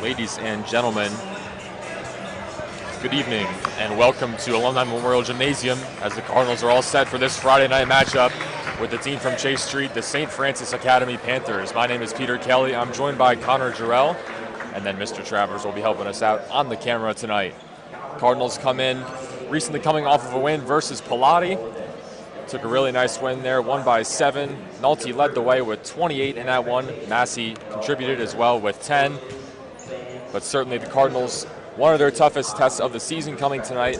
Ladies and gentlemen, good evening and welcome to Alumni Memorial Gymnasium as the Cardinals are all set for this Friday night matchup with the team from Chase Street, the St. Francis Academy Panthers. My name is Peter Kelly. I'm joined by Connor Jarrell, and then Mr. Travers will be helping us out on the camera tonight. Cardinals come in recently coming off of a win versus Pilati. Took a really nice win there, won by 7. Nolte led the way with 28 in that one. Massey contributed as well with 10. But certainly the Cardinals, one of their toughest tests of the season coming tonight.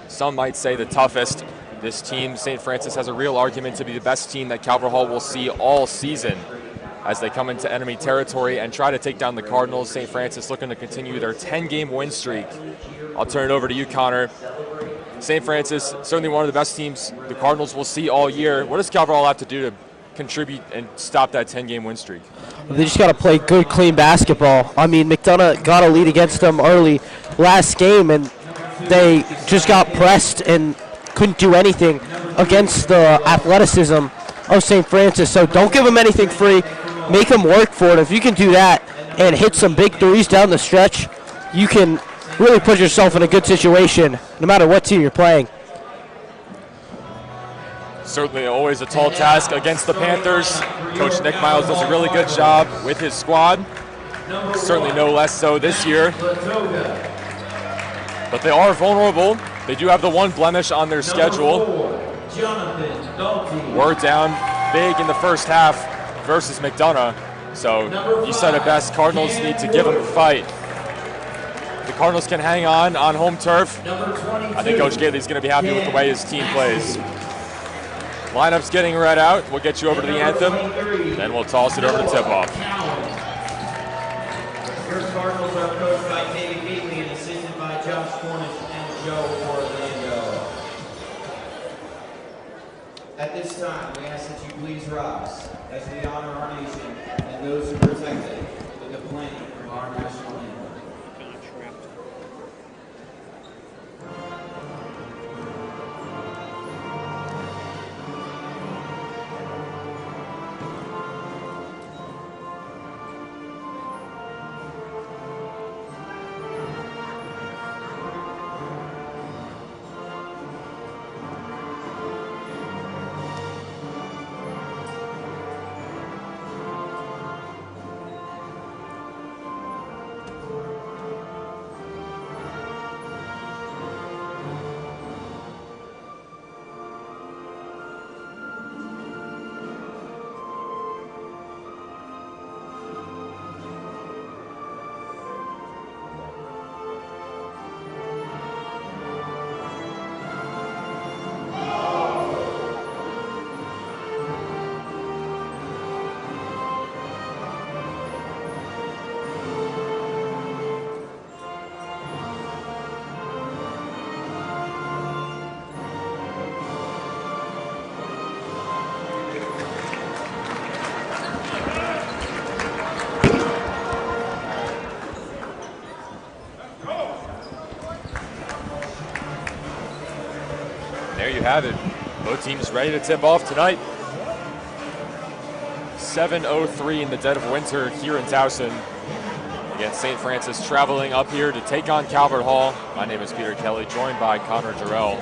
Some might say the toughest. This team, St. Francis, has a real argument to be the best team that Calvert Hall will see all season as they come into enemy territory and try to take down the Cardinals. St. Francis looking to continue their 10-game win streak. I'll turn it over to you, Connor. St. Francis, certainly one of the best teams the Cardinals will see all year. What does Calvert Hall have to do to contribute and stop that 10-game win streak? They just got to play good, clean basketball. I mean, McDonough got a lead against them early last game, and they just got pressed and couldn't do anything against the athleticism of St. Francis. So don't give them anything free. Make them work for it. If you can do that and hit some big threes down the stretch, you can really put yourself in a good situation, no matter what team you're playing. Certainly always a tall task against the Panthers. Coach Nick Miles does a really good job with his squad. Certainly no less so this year. But they are vulnerable. They do have the one blemish on their schedule. We're down big in the first half versus McDonough. So you said it best, Cardinals need to give them a fight. The Cardinals can hang on home turf. I think Coach Gately's going to be happy with the way his team plays. Lineup's getting read out. We'll get you over to the anthem, then we'll toss it over to tip-off. Your Cardinals are coached by David Gately and assisted by Josh Cornish and Joe Orlando. At this time, we ask that you please rise as we honor our nation and those who protect it with the playing of our national anthem. There you have it. Both teams ready to tip off tonight. 7:03 in the dead of winter here in Towson. Again, St. Francis traveling up here to take on Calvert Hall. My name is Peter Kelly, joined by Connor Jarrell.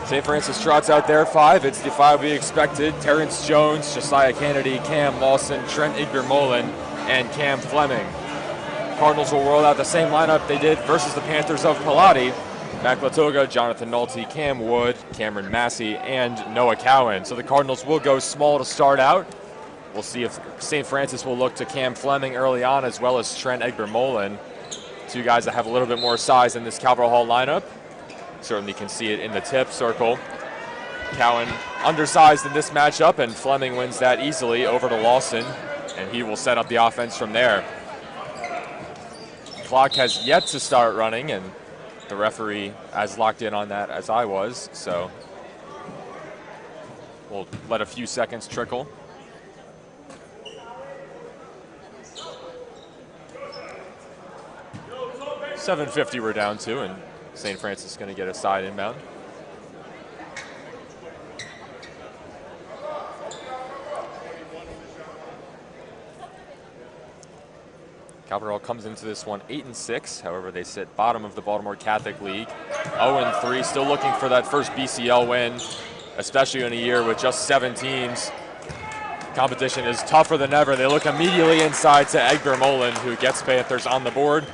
St. Francis trots out their 5. It's the 5 we expected. Terrence Jones, Josiah Kennedy, Cam Lawson, Trent Igbermolin, and Cam Fleming. Cardinals will roll out the same lineup they did versus the Panthers of Pilati. Mac Latoga, Jonathan Nolte, Cam Wood, Cameron Massey, and Noah Cowan. So the Cardinals will go small to start out. We'll see if St. Francis will look to Cam Fleming early on as well as Trent Igbermolin. Two guys that have a little bit more size in this Calvert Hall lineup. Certainly can see it in the tip circle. Cowan undersized in this matchup, and Fleming wins that easily over to Lawson, and he will set up the offense from there. Clock has yet to start running, and the referee as locked in on that as I was, so we'll let a few seconds trickle. $7.50 we're down to, and St. Francis is going to get a side inbound. Copperhill comes into this one 8-6. However, they sit bottom of the Baltimore Catholic League. 0-3, still looking for that first BCL win, especially in a year with just 7 teams. Competition is tougher than ever. They look immediately inside to Egbert Mullen, who gets Panthers on the board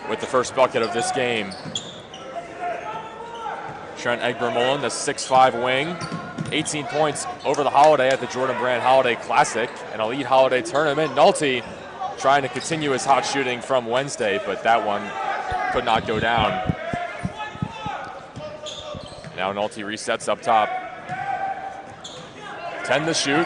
with the first bucket of this game. Trent Egbert Mullen, the 6'5 wing, 18 points over the holiday at the Jordan Brand Holiday Classic, an elite holiday tournament. Nolte trying to continue his hot shooting from Wednesday, but that one could not go down. Now Nolte resets up top. 10 to shoot.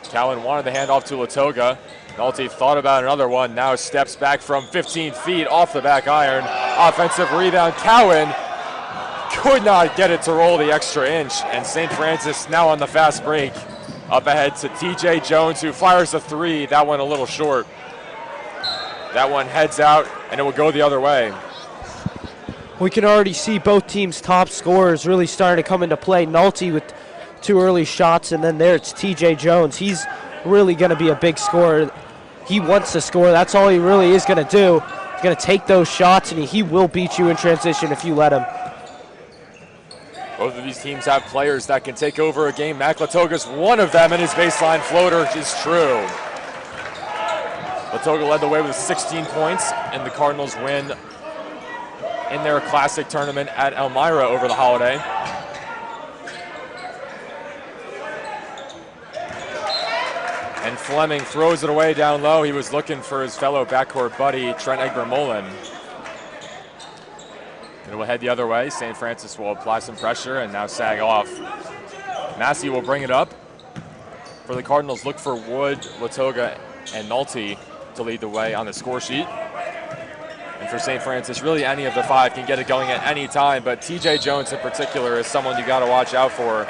Cowan wanted the handoff to Latoga. Nolte thought about another one, now steps back from 15 feet off the back iron. Offensive rebound, Cowan could not get it to roll the extra inch, and St. Francis now on the fast break. Up ahead to TJ Jones, who fires a 3. That one a little short. That one heads out, and it will go the other way. We can already see both teams' top scorers really starting to come into play. Nolte with 2 early shots, and then there it's TJ Jones. He's really going to be a big scorer. He wants to score. That's all he really is going to do. He's going to take those shots, and he will beat you in transition if you let him. Both of these teams have players that can take over a game. Mac Latoga's one of them, and his baseline floater is true. Latoga led the way with 16 points, and the Cardinals win in their classic tournament at Elmira over the holiday. And Fleming throws it away down low. He was looking for his fellow backcourt buddy, Trent Egbert Mullen. It will head the other way. St. Francis will apply some pressure and now sag off. Massey will bring it up. For the Cardinals, look for Wood, Latoga, and Nolte to lead the way on the score sheet. And for St. Francis, really any of the 5 can get it going at any time, but TJ Jones in particular is someone you got to watch out for,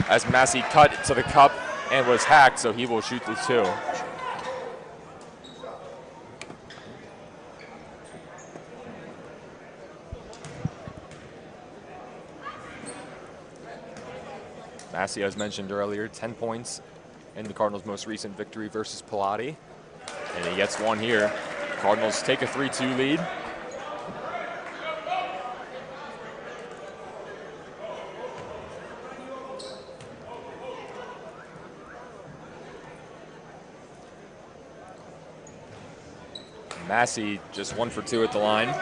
as Massey cut to the cup and was hacked, so he will shoot the 2. Massey, as mentioned earlier, 10 points in the Cardinals' most recent victory versus Pilati. And he gets one here. Cardinals take a 3-2 lead. Massey just 1 for 2 at the line.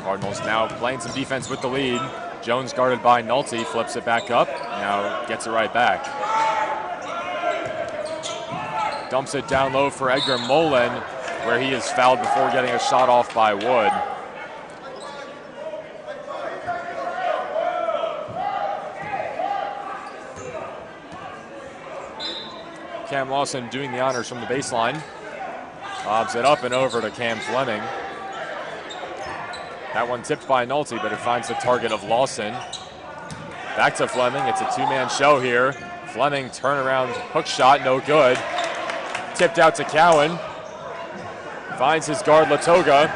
Cardinals now playing some defense with the lead. Jones guarded by Nolte, flips it back up, now gets it right back. Dumps it down low for Edgar Mullen, where he is fouled before getting a shot off by Wood. Cam Lawson doing the honors from the baseline. Lobs it up and over to Cam Fleming. That one tipped by Nolte, but it finds the target of Lawson. Back to Fleming. It's a 2-man show here. Fleming turnaround hook shot, no good. Tipped out to Cowan. Finds his guard Latoga.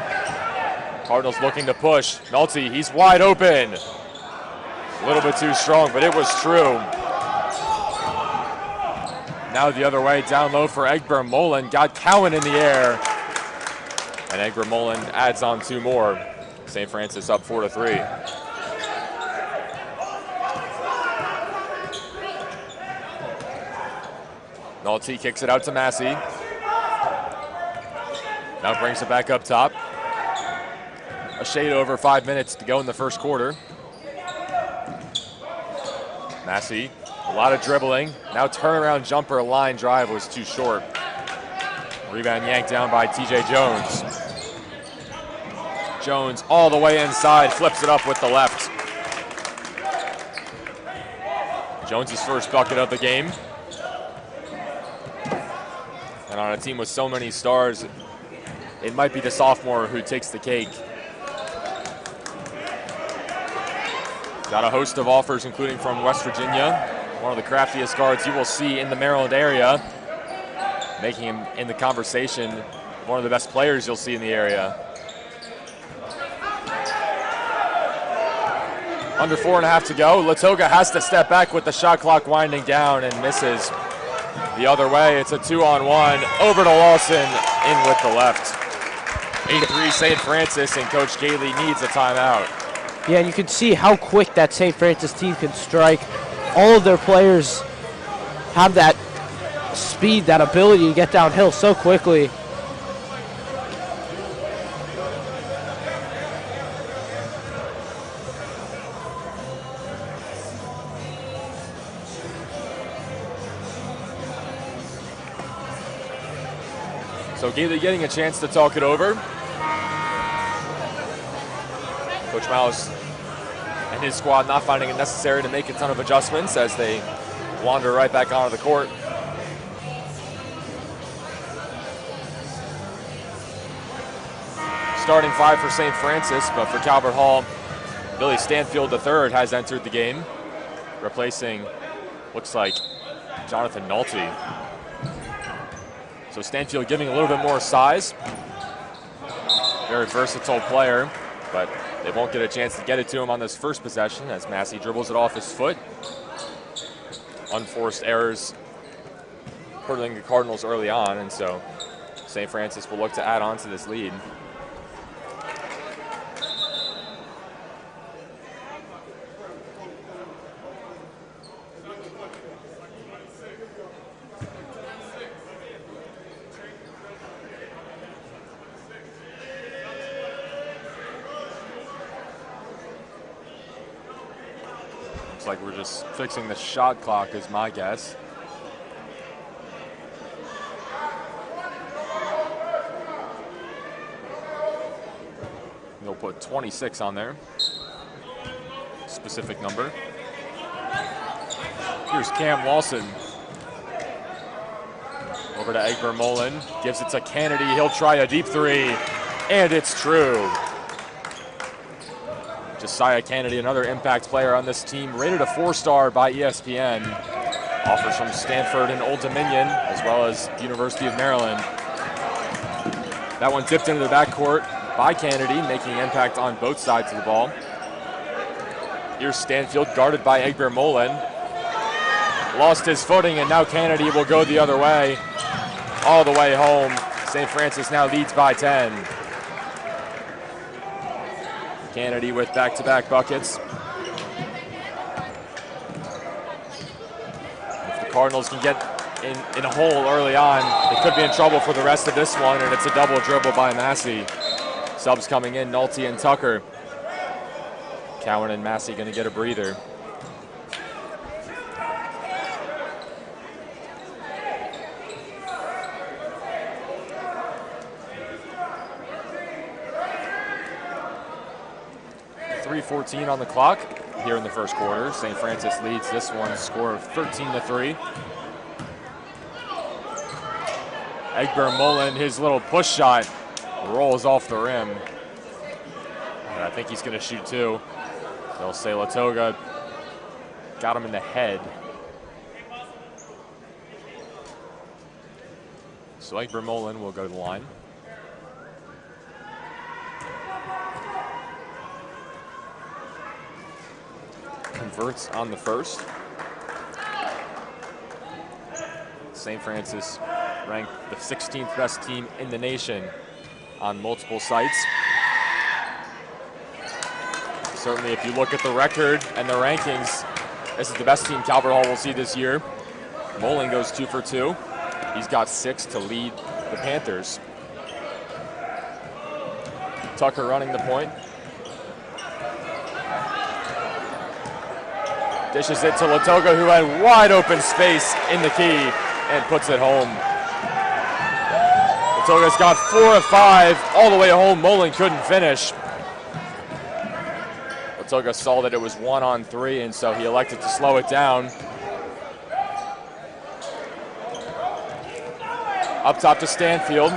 Cardinals looking to push. Nolte, he's wide open. A little bit too strong, but it was true. Now the other way, down low for Egbert Mullen. Got Cowan in the air. And Egbert Mullen adds on 2 more. St. Francis up 4-3. Nolte kicks it out to Massey. Now brings it back up top. A shade over 5 minutes to go in the first quarter. Massey, a lot of dribbling. Now turnaround jumper line drive was too short. Rebound yanked down by TJ Jones. Jones all the way inside, flips it up with the left. Jones' first bucket of the game. And on a team with so many stars, it might be the sophomore who takes the cake. Got a host of offers, including from West Virginia. One of the craftiest guards you will see in the Maryland area. Making him in the conversation, one of the best players you'll see in the area. Under 4.5 to go. Latoga has to step back with the shot clock winding down and misses. The other way, it's a 2-on-1. Over to Lawson, in with the left. 8-3 St. Francis, and Coach Gailey needs a timeout. Yeah, and you can see how quick that St. Francis team can strike. All of their players have that speed, that ability to get downhill so quickly. So Gailey getting a chance to talk it over. Coach Mouse and his squad not finding it necessary to make a ton of adjustments as they wander right back onto the court. Starting five for St. Francis, but for Calvert Hall, Billy Stanfield III has entered the game, replacing, looks like, Jonathan Nolte. So Stanfield giving a little bit more size. Very versatile player, but they won't get a chance to get it to him on this first possession as Massey dribbles it off his foot. Unforced errors hurting the Cardinals early on, and so St. Francis will look to add on to this lead. Like we're just fixing the shot clock is my guess. They'll put 26 on there. Specific number. Here's Cam Lawson. Over to Egbert Mullen. Gives it to Kennedy. He'll try a deep three. And it's true. Josiah Kennedy, another impact player on this team, rated a 4-star by ESPN. Offers from Stanford and Old Dominion, as well as University of Maryland. That one dipped into the backcourt by Kennedy, making impact on both sides of the ball. Here's Stanfield, guarded by Egbert Mullen. Lost his footing, and now Kennedy will go the other way, all the way home. St. Francis now leads by 10. Kennedy with back-to-back buckets. If the Cardinals can get in a hole early on, they could be in trouble for the rest of this one, and it's a double dribble by Massey. Subs coming in, Nolte and Tucker. Cowan and Massey going to get a breather. .3:14 on the clock here in the first quarter. St. Francis leads this one, score of 13-3. Egbert Mullen, his little push shot rolls off the rim. And I think he's going to shoot two. They'll say Latoga got him in the head. So Egbert Mullen will go to the line. Converts on the first. St. Francis ranked the 16th best team in the nation on multiple sites. Certainly if you look at the record and the rankings, this is the best team Calvert Hall will see this year. Mullen goes 2 for 2. He's got 6 to lead the Panthers. Tucker running the point. Dishes it to Latoga, who had wide open space in the key and puts it home. Latoga's got 4 of 5 all the way home. Mullen couldn't finish. Latoga saw that it was 1 on 3, and so he elected to slow it down. Up top to Stanfield.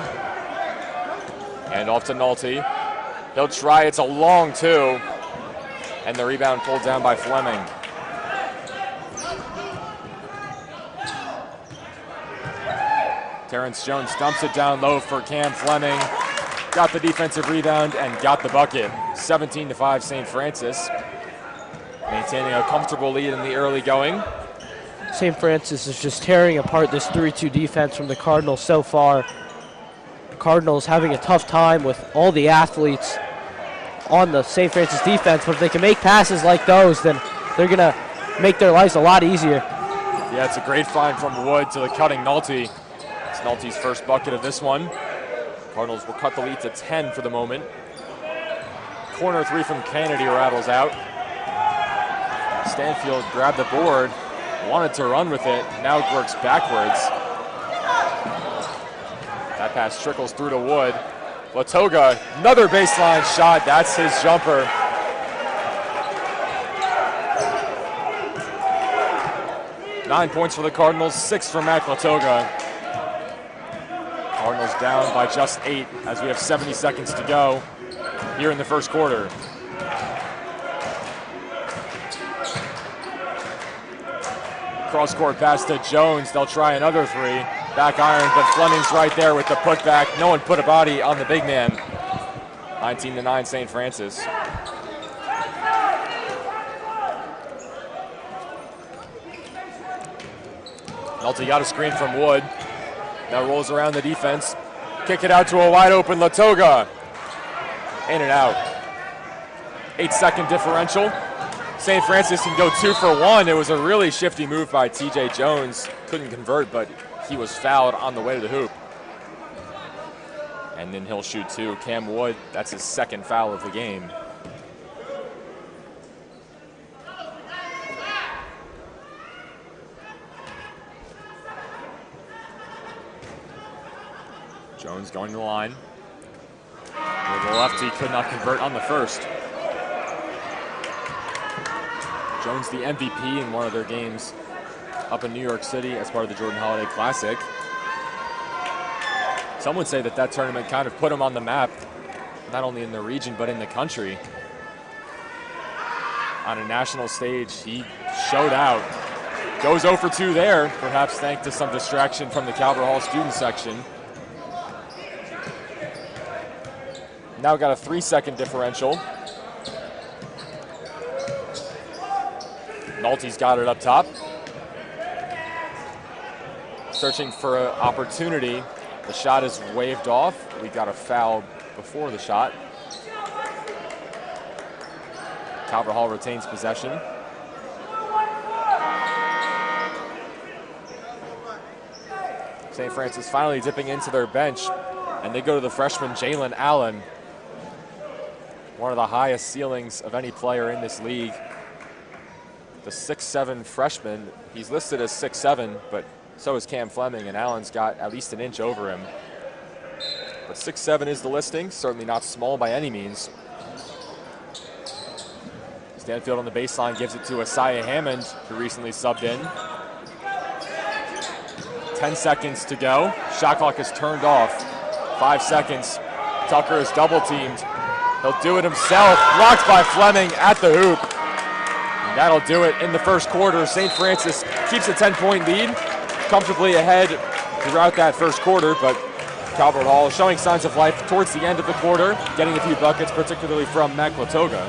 And off to Nolte. He'll try, it's a long 2. And the rebound pulled down by Fleming. Terrence Jones dumps it down low for Cam Fleming. Got the defensive rebound and got the bucket. 17-5 St. Francis. Maintaining a comfortable lead in the early going. St. Francis is just tearing apart this 3-2 defense from the Cardinals so far. Cardinals having a tough time with all the athletes on the St. Francis defense, but if they can make passes like those, then they're going to make their lives a lot easier. Yeah, it's a great find from Wood to the cutting Nolte. It's Nolte's first bucket of this one. Cardinals will cut the lead to 10 for the moment. Corner three from Kennedy rattles out. Stanfield grabbed the board, wanted to run with it, now works backwards. That pass trickles through to Wood. Latoga, another baseline shot, that's his jumper. Nine points for the Cardinals, 6 for Mac Latoga. Cardinals down by just 8 as we have 70 seconds to go here in the first quarter. Cross-court pass to Jones. They'll try another three. Back iron, but Fleming's right there with the putback. No one put a body on the big man. 19-9 St. Francis. Nolte got a screen from Wood. Now rolls around the defense. Kick it out to a wide open Latoga. In and out. 8-second differential. St. Francis can go 2 for 1. It was a really shifty move by TJ Jones. Couldn't convert, but he was fouled on the way to the hoop. And then he'll shoot 2. Cam Wood, that's his second foul of the game. Jones going to the line. With the lefty, could not convert on the first. Jones the MVP in one of their games up in New York City as part of the Jordan Holiday Classic. Some would say that that tournament kind of put him on the map, not only in the region, but in the country. On a national stage, he showed out. Goes 0 for 2 there, perhaps thanks to some distraction from the Calvert Hall student section. Now got a 3-second differential. Nolte's got it up top. Searching for an opportunity. The shot is waved off. We got a foul before the shot. Calvert Hall retains possession. St. Francis finally dipping into their bench, and they go to the freshman Jalen Allen. One of the highest ceilings of any player in this league. The 6'7" freshman. He's listed as 6'7", but so is Cam Fleming, and Allen's got at least an inch over him. But 6'7" is the listing, certainly not small by any means. Stanfield on the baseline gives it to Asaya Hammond, who recently subbed in. 10 seconds to go. Shot clock is turned off. 5 seconds. Tucker is double teamed. He'll do it himself. Blocked by Fleming at the hoop. And that'll do it in the first quarter. St. Francis keeps a 10-point lead, comfortably ahead throughout that first quarter, but Calvert Hall showing signs of life towards the end of the quarter, getting a few buckets, particularly from Mac Latoga.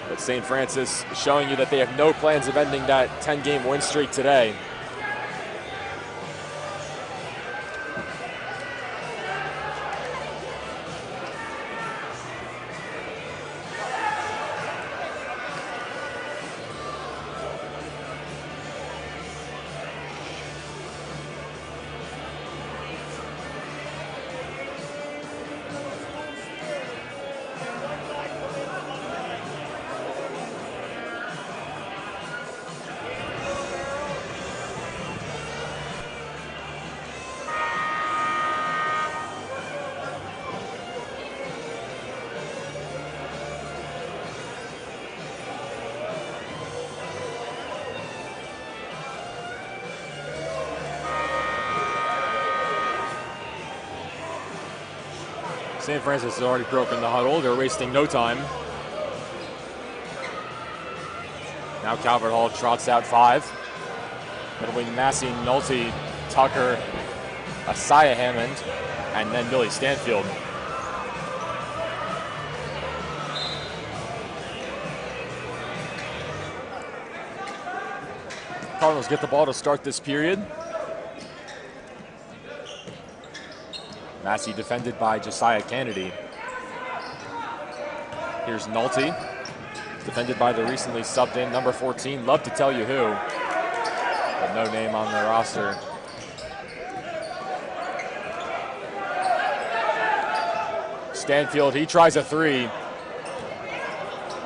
But St. Francis showing you that they have no plans of ending that 10-game win streak today. St. Francis has already broken the huddle. They're wasting no time. Now Calvert Hall trots out 5. It'll be Massey, Nolte, Tucker, Asaya Hammond, and then Billy Stanfield. Cardinals get the ball to start this period. Massey defended by Josiah Kennedy. Here's Nolte, defended by the recently subbed in number 14. Love to tell you who, but no name on their roster. Stanfield, he tries a three.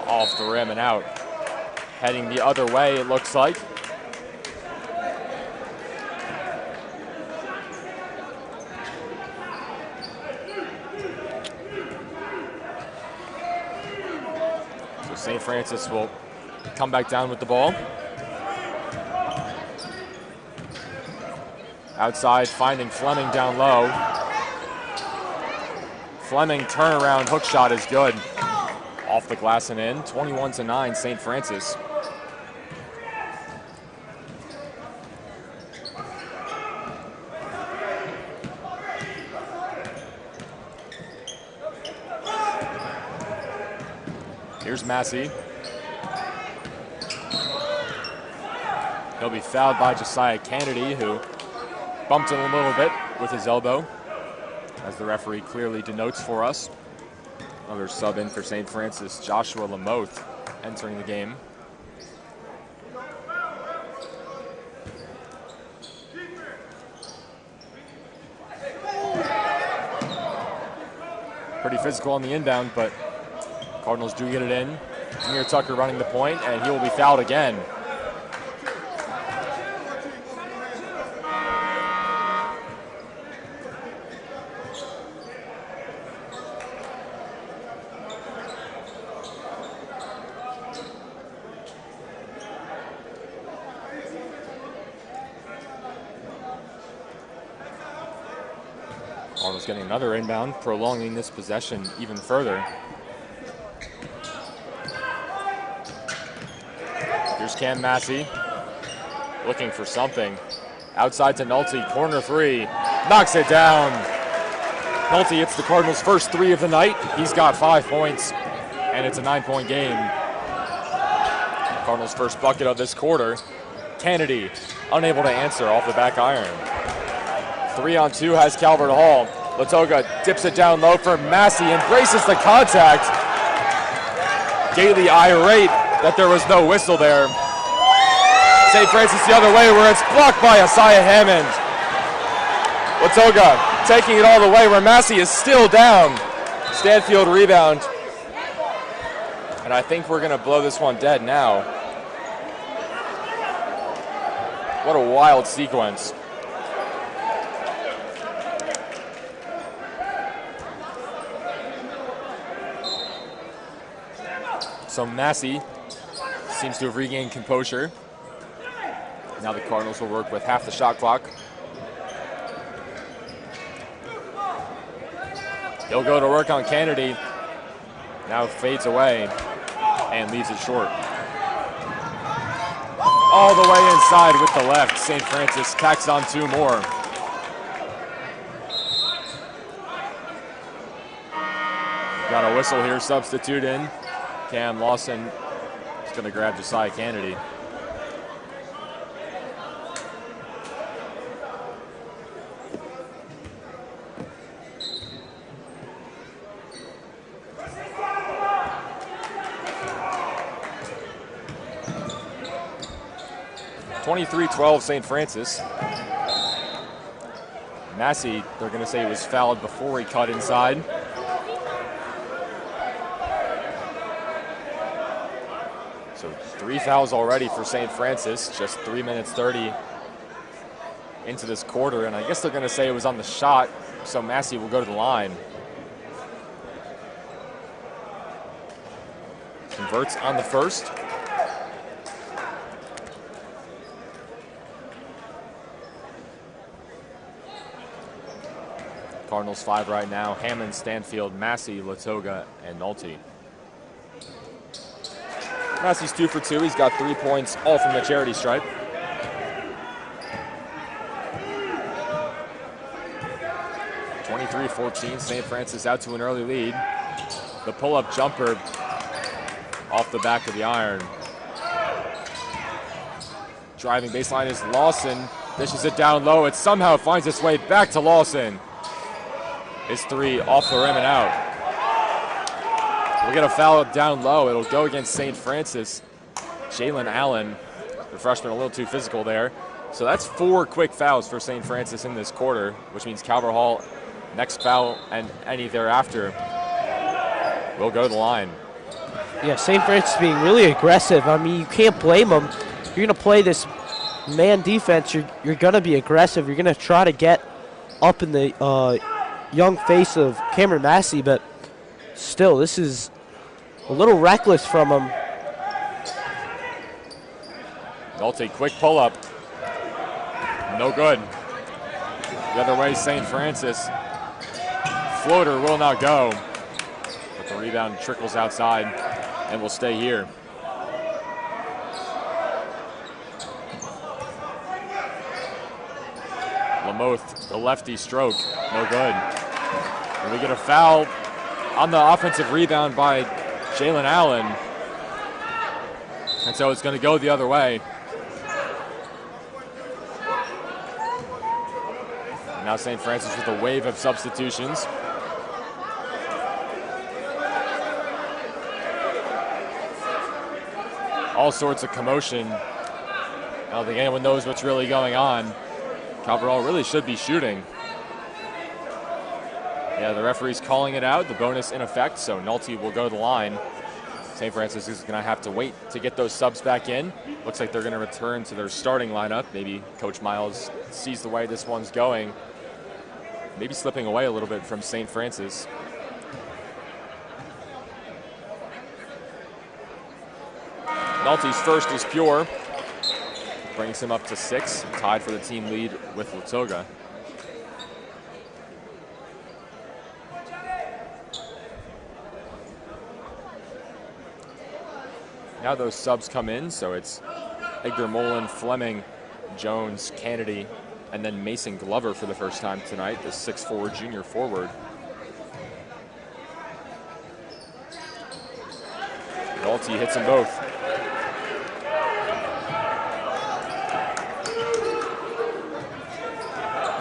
Off the rim and out. Heading the other way, it looks like. So St. Francis will come back down with the ball. Outside, finding Fleming down low. Fleming turnaround hook shot is good. Off the glass and in, 21-9, St. Francis. Here's Massey. He'll be fouled by Josiah Kennedy, who bumped him a little bit with his elbow, as the referee clearly denotes for us. Another sub in for St. Francis, Joshua Lamoth, entering the game. Pretty physical on the inbound, but Cardinals do get it in. Jameer Tucker running the point, and he will be fouled again. Cardinals getting another inbound, prolonging this possession even further. Here's Cam Massey, looking for something. Outside to Nolte, corner three, knocks it down. Nolte hits the Cardinals' first three of the night. He's got 5 points, and it's a 9-point game. Cardinals' first bucket of this quarter. Kennedy, unable to answer off the back iron. 3-on-2 has Calvert Hall. Latoga dips it down low for Massey, embraces the contact. Gailey irate that there was no whistle there. St. Francis the other way, where it's blocked by Isaiah Hammond. Latoga taking it all the way where Massey is still down. Stanfield rebound. And I think we're gonna blow this one dead now. What a wild sequence. So Massey seems to have regained composure. Now the Cardinals will work with half the shot clock. He'll go to work on Kennedy. Now fades away and leaves it short. All the way inside with the left. St. Francis tacks on 2 more. Got a whistle here, substitute in. Cam Lawson is going to grab Josiah Kennedy. (23-12) St. Francis. Massey, they're going to say he was fouled before he cut inside. So 3 fouls already for St. Francis, just 3 minutes 30 into this quarter, and I guess they're going to say it was on the shot, so Massey will go to the line. Converts on the first. Cardinals 5 right now. Hammond, Stanfield, Massey, Latoga, and Nolte. Massey's 2 for 2. He's got 3 points, all from the charity stripe. (23-14). St. Francis out to an early lead. The pull-up jumper off the back of the iron. Driving baseline is Lawson. Dishes it down low. It somehow finds its way back to Lawson. His three off the rim and out. We'll get a foul down low. It'll go against St. Francis. Jalen Allen, the freshman, a little too physical there. So that's 4 quick fouls for St. Francis in this quarter, which means Calvert Hall, next foul and any thereafter, will go to the line. Yeah, St. Francis being really aggressive. I mean, you can't blame them. You're going to play this man defense. You're going to be aggressive. You're going to try to get up in the young face of Cameron Massey, but still, this is a little reckless from him. Nolte, quick pull-up. No good. The other way, St. Francis. Floater will not go. But the rebound trickles outside and will stay here. Lamoth, the lefty stroke, no good. And we get a foul on the offensive rebound by Jalen Allen. And so it's going to go the other way. And now St. Francis with a wave of substitutions. All sorts of commotion. I don't think anyone knows what's really going on. Calvert Hall really should be shooting. Yeah, the referee's calling it out. The bonus in effect, so Nolte will go to the line. St. Francis is going to have to wait to get those subs back in. Looks like they're going to return to their starting lineup. Maybe Coach Miles sees the way this one's going. Maybe slipping away a little bit from St. Francis. Nolte's first is pure. Brings him up to 6, tied for the team lead with Latoga. Now those subs come in, so it's Edgar Mullen, Fleming, Jones, Kennedy, and then Mason Glover for the first time tonight, the 6'4" junior forward. Nolte hits them both.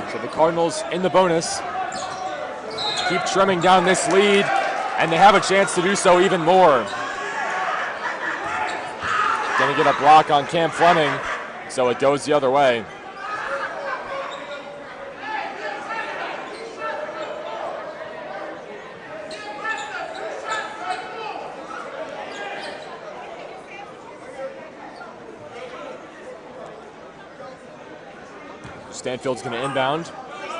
So the Cardinals in the bonus keep trimming down this lead, and they have a chance to do so even more. Gonna get a block on Cam Fleming, so it goes the other way. Stanfield's going to inbound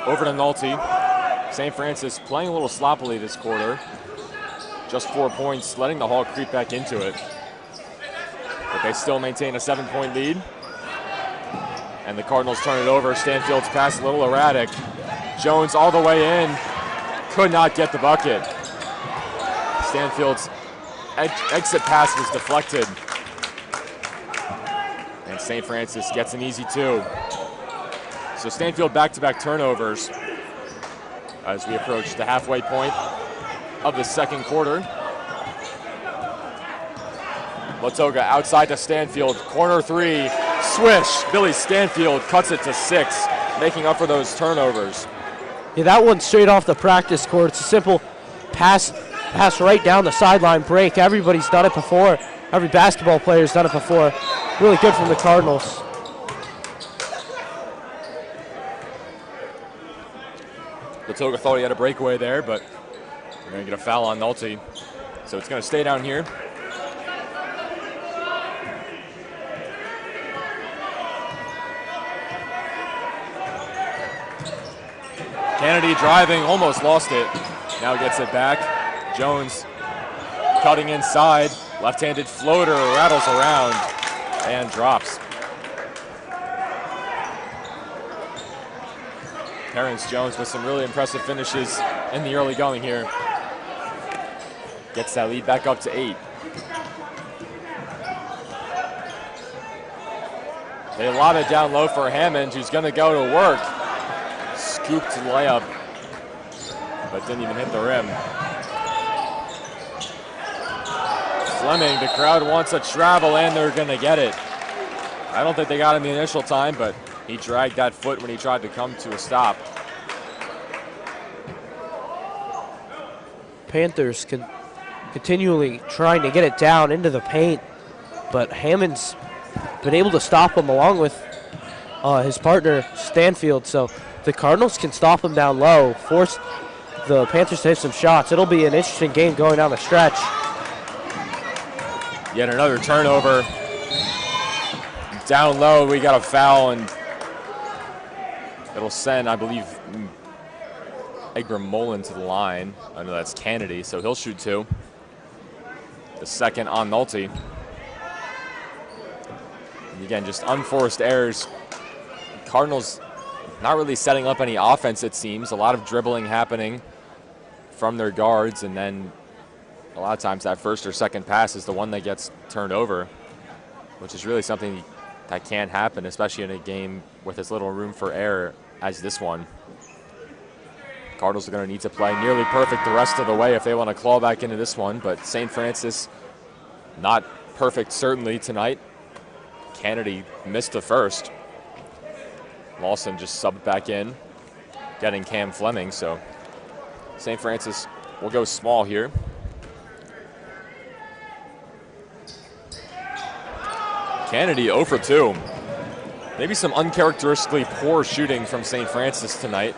over to Nolte. St. Francis playing a little sloppily this quarter. Just 4 points, letting the Hall creep back into it. But they still maintain a 7-point lead. And the Cardinals turn it over. Stanfield's pass a little erratic. Jones all the way in. Could not get the bucket. Stanfield's exit pass was deflected. And St. Francis gets an easy 2. So Stanfield back-to-back turnovers as we approach the halfway point of the second quarter. Latoga outside to Stanfield, corner 3, swish. Billy Stanfield cuts it to 6, making up for those turnovers. Yeah, that one straight off the practice court. It's a simple pass right down the sideline break. Everybody's done it before. Every basketball player's done it before. Really good from the Cardinals. Latoga thought he had a breakaway there, but we're going to get a foul on Nolte. So it's going to stay down here. Kennedy driving, almost lost it. Now gets it back. Jones cutting inside. Left-handed floater rattles around and drops. Terrence Jones with some really impressive finishes in the early going here. Gets that lead back up to 8. They lob it down low for Hammond, who's going to go to work. Scooped layup, but didn't even hit the rim. Fleming, the crowd wants a travel, and they're going to get it. I don't think they got him the initial time, but he dragged that foot when he tried to come to a stop. Panthers continually trying to get it down into the paint, but Hammond's been able to stop him along with his partner Stanfield. So the Cardinals can stop him down low, force the Panthers to hit some shots. It'll be an interesting game going down the stretch. Yet another turnover. Down low, we got a foul, and it'll send, I believe, Egbermolen to the line. I know that's Kennedy, so he'll shoot 2. The second on Nolte. And again, just unforced errors. Cardinals not really setting up any offense, it seems. A lot of dribbling happening from their guards, and then a lot of times that first or second pass is the one that gets turned over, which is really something that can't happen, especially in a game with as little room for error as this one. Cardinals are going to need to play nearly perfect the rest of the way if they want to claw back into this one, but St. Francis not perfect certainly tonight. Kennedy missed the first. Lawson just subbed back in, getting Cam Fleming, so St. Francis will go small here. Kennedy 0 for 2. Maybe some uncharacteristically poor shooting from St. Francis tonight.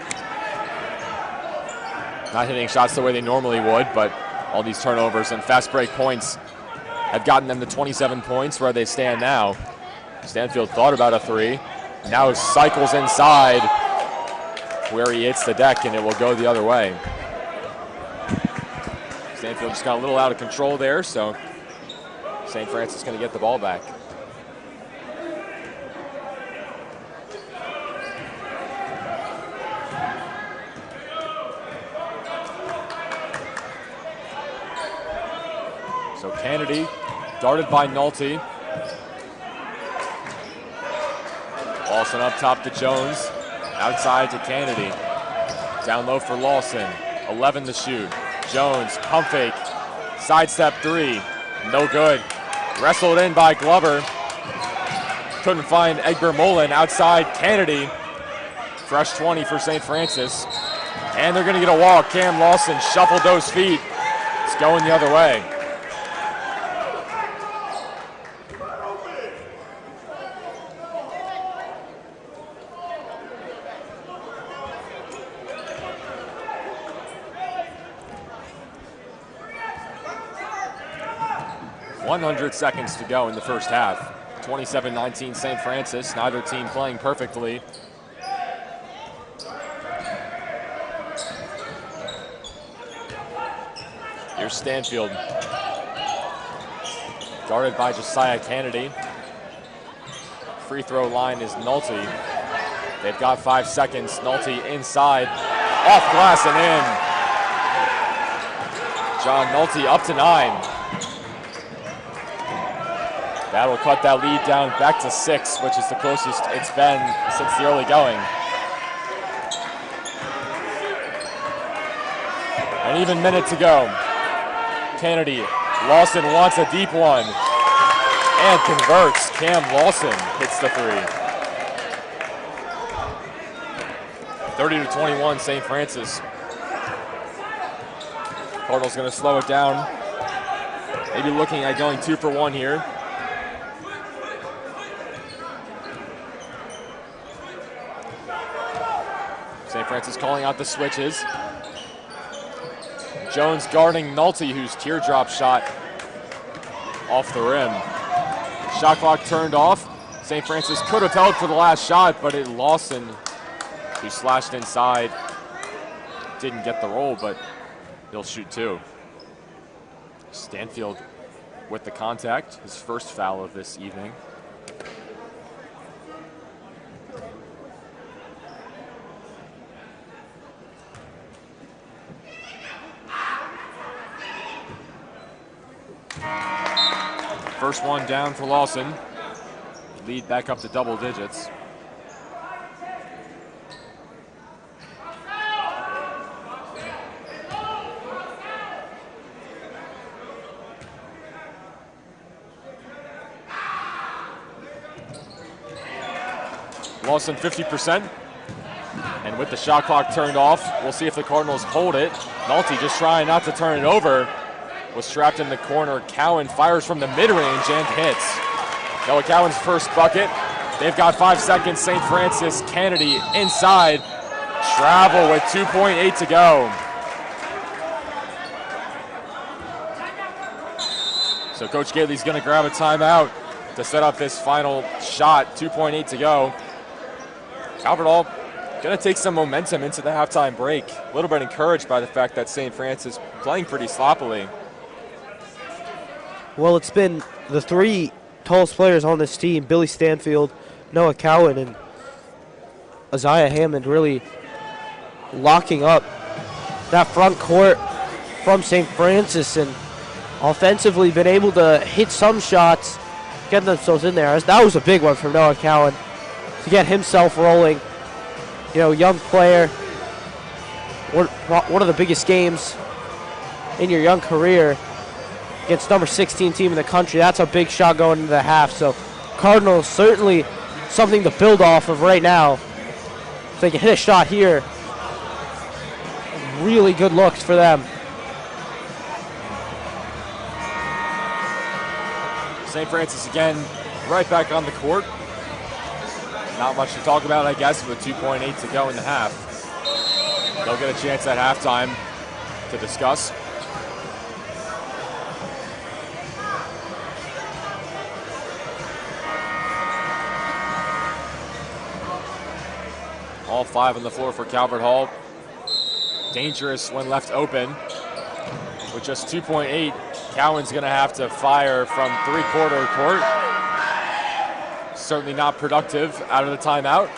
Not hitting shots the way they normally would, but all these turnovers and fast break points have gotten them to 27 points where they stand now. Stanfield thought about a 3. Now cycles inside where he hits the deck, and it will go the other way. Stanfield just got a little out of control there, so St. Francis is going to get the ball back. So Kennedy, guarded by Nolte. Lawson up top to Jones. Outside to Kennedy. Down low for Lawson. 11 to shoot. Jones, pump fake. Sidestep 3. No good. Wrestled in by Glover. Couldn't find Egbermolen. Outside Kennedy. Fresh 20 for St. Francis. And they're going to get a walk. Cam Lawson shuffled those feet. It's going the other way. .100 seconds to go in the first half. 27-19 St. Francis. Neither team playing perfectly. Here's Stanfield. Guarded by Josiah Kennedy. Free throw line is Nolte. They've got 5 seconds. Nolte inside. Off glass and in. John Nolte up to 9. That'll cut that lead down back to 6, which is the closest it's been since the early going. An even minute to go. Kennedy, Lawson wants a deep one and converts. Cam Lawson hits the 3. 30-21 St. Francis. Cardinals going to slow it down. Maybe looking at going 2 for 1 here. St. Francis calling out the switches. Jones guarding Nolte, whose teardrop shot off the rim. Shot clock turned off. St. Francis could have held for the last shot, but Lawson, who slashed inside, didn't get the roll, but he'll shoot 2. Stanfield with the contact, his first foul of this evening. First one down for Lawson. Lead back up to double digits. Lawson 50% and And with the shot clock turned off, we'll see if the Cardinals hold it. Nolte just trying not to turn it over. Was trapped in the corner. Cowan fires from the mid-range and hits. Noah Cowan's first bucket. They've got 5 seconds. St. Francis Kennedy inside. Travel with 2.8 to go. So Coach Gately's going to grab a timeout to set up this final shot. 2.8 to go. Calvert Hall going to take some momentum into the halftime break. A little bit encouraged by the fact that St. Francis playing pretty sloppily. Well, it's been the three tallest players on this team, Billy Stanfield, Noah Cowan, and Isaiah Hammond, really locking up that front court from St. Francis, and offensively been able to hit some shots, get themselves in there. That was a big one from Noah Cowan to get himself rolling. You know, young player, one of the biggest games in your young career against number 16 team in the country. That's a big shot going into the half. So Cardinals certainly something to build off of right now. If they can hit a shot here, really good looks for them. St. Francis again right back on the court. Not much to talk about, I guess, with 2.8 to go in the half. They'll get a chance at halftime to discuss. All 5 on the floor for Calvert Hall. Dangerous when left open. With just 2.8, Cowan's going to have to fire from three-quarter court. Certainly not productive out of the timeout.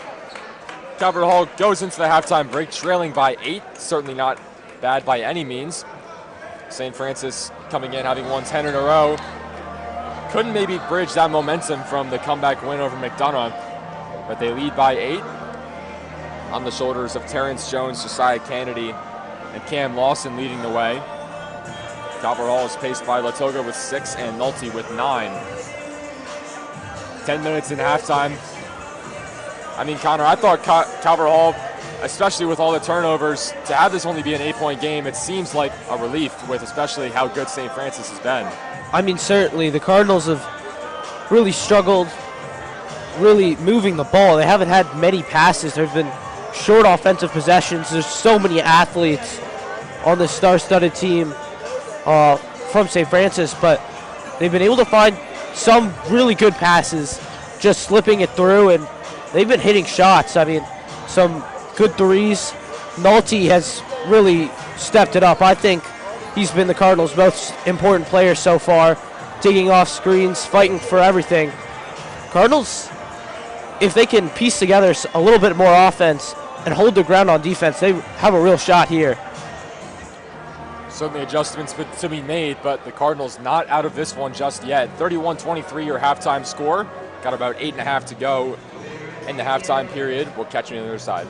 Calvert Hall goes into the halftime break trailing by 8. Certainly not bad by any means. St. Francis coming in, having won 10 in a row. Couldn't maybe bridge that momentum from the comeback win over McDonough, but they lead by 8 on the shoulders of Terrence Jones, Josiah Kennedy, and Cam Lawson leading the way. Calvert Hall is paced by Latoga with 6 and Nolte with 9. 10 minutes in halftime. I mean, Connor, I thought Calvert Hall, especially with all the turnovers, to have this only be an 8-point game, it seems like a relief with especially how good St. Francis has been. I mean, certainly the Cardinals have really struggled really moving the ball. They haven't had many passes. There have been short offensive possessions. There's so many athletes on this star-studded team from St. Francis, but they've been able to find some really good passes, just slipping it through, and they've been hitting shots. I mean, some good threes. Nolte has really stepped it up. I think he's been the Cardinals' most important player so far, digging off screens, fighting for everything. Cardinals, if they can piece together a little bit more offense and hold their ground on defense, they have a real shot here. Certainly adjustments to be made, but the Cardinals not out of this one just yet. 31-23 your halftime score. Got about 8.5 to go in the halftime period. We'll catch you on the other side.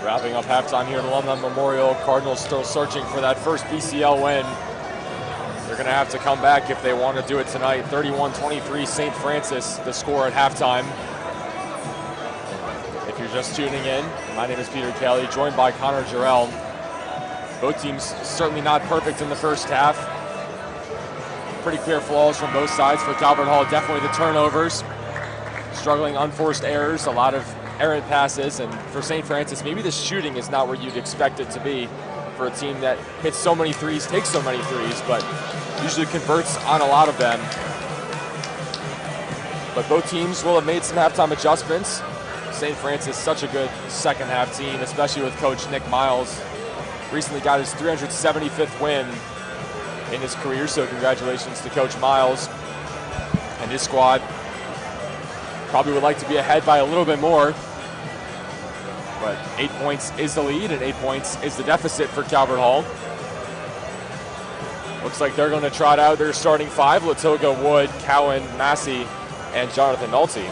Wrapping up halftime here at Alumni Memorial. Cardinals still searching for that first BCL win. They're going to have to come back if they want to do it tonight. 31-23 St. Francis, the score at halftime. If you're just tuning in, my name is Peter Kelly, joined by Connor Jarrell. Both teams certainly not perfect in the first half. Pretty clear flaws from both sides for Calvert Hall. Definitely the turnovers, struggling unforced errors, a lot of errant passes, and for St. Francis, maybe the shooting is not where you'd expect it to be for a team that hits so many threes, takes so many threes, but usually converts on a lot of them. But both teams will have made some halftime adjustments. St. Francis, such a good second half team, especially with Coach Nick Miles. Recently got his 375th win in his career, so congratulations to Coach Miles and his squad. Probably would like to be ahead by a little bit more, but 8 points is the lead and 8 points is the deficit for Calvert Hall. Looks like they're going to trot out their starting five: Latoga, Wood, Cowan, Massey, and Jonathan Nolte.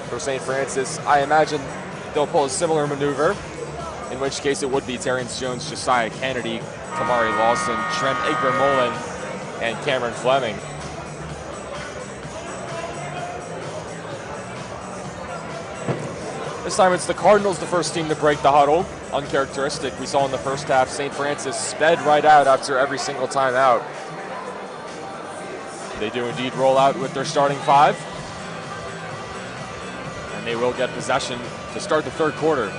For St. Francis, I imagine they'll pull a similar maneuver, in which case it would be Terrence Jones, Josiah Kennedy, Kamari Lawson, Trent Igber-Mullen, and Cameron Fleming. This time it's the Cardinals, the first team to break the huddle. Uncharacteristic. We saw in the first half, St. Francis sped right out after every single timeout. They do indeed roll out with their starting five, and they will get possession to start the third quarter.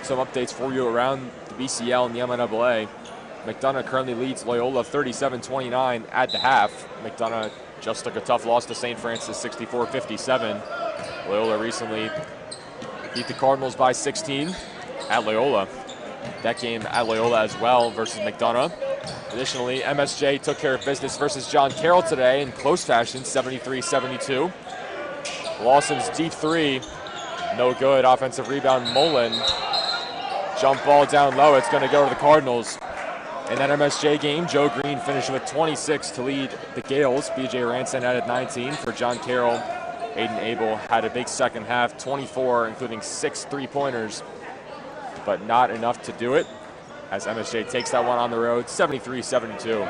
Some updates for you around the BCL and the MNAA. McDonough currently leads Loyola 37-29 at the half. McDonough just took a tough loss to St. Francis, 64-57. Loyola recently beat the Cardinals by 16 at Loyola. That game at Loyola as well versus McDonough. Additionally, MSJ took care of business versus John Carroll today in close fashion, 73-72. Lawson's deep three, no good. Offensive rebound, Mullen. Jump ball down low, it's going to go to the Cardinals. In that MSJ game, Joe Green finished with 26 to lead the Gales. B.J. Ranson added 19 for John Carroll. Aiden Abel had a big second half, 24, including 6 three-pointers, but not enough to do it, as MSJ takes that one on the road, 73-72.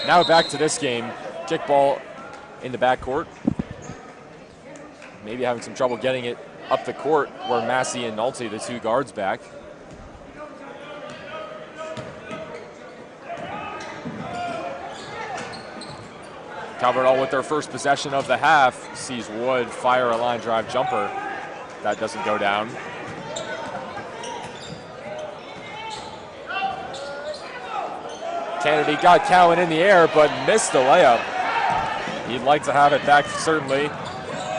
Now back to this game. Kickball in the backcourt. Maybe having some trouble getting it up the court, where Massey and Nolte, the two guards, back. Calvert Hall with their first possession of the half sees Wood fire a line drive jumper. That doesn't go down. Kennedy got Cowan in the air, but missed the layup. He'd like to have it back, certainly.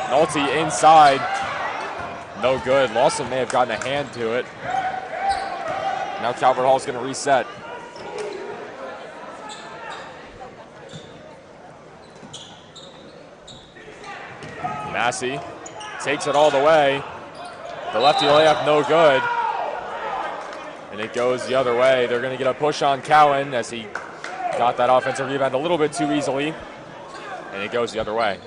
Nolte inside. No good. Lawson may have gotten a hand to it. Now Calvert Hall's going to reset. Massey takes it all the way. The lefty layup, no good. And it goes the other way. They're going to get a push on Cowan as he got that offensive rebound a little bit too easily. And it goes the other way.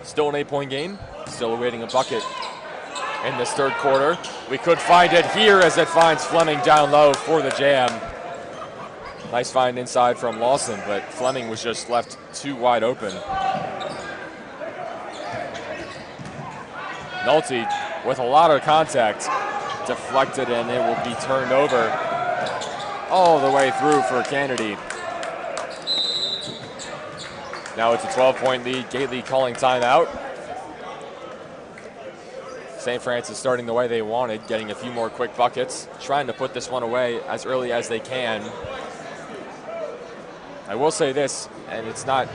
Still an 8-point game. Still awaiting a bucket in this third quarter. We could find it here as it finds Fleming down low for the jam. Nice find inside from Lawson, but Fleming was just left too wide open. Nolte with a lot of contact, deflected, and it will be turned over all the way through for Kennedy. Now it's a 12-point lead. Gately calling timeout. St. Francis starting the way they wanted, getting a few more quick buckets, trying to put this one away as early as they can. I will say this, and it's not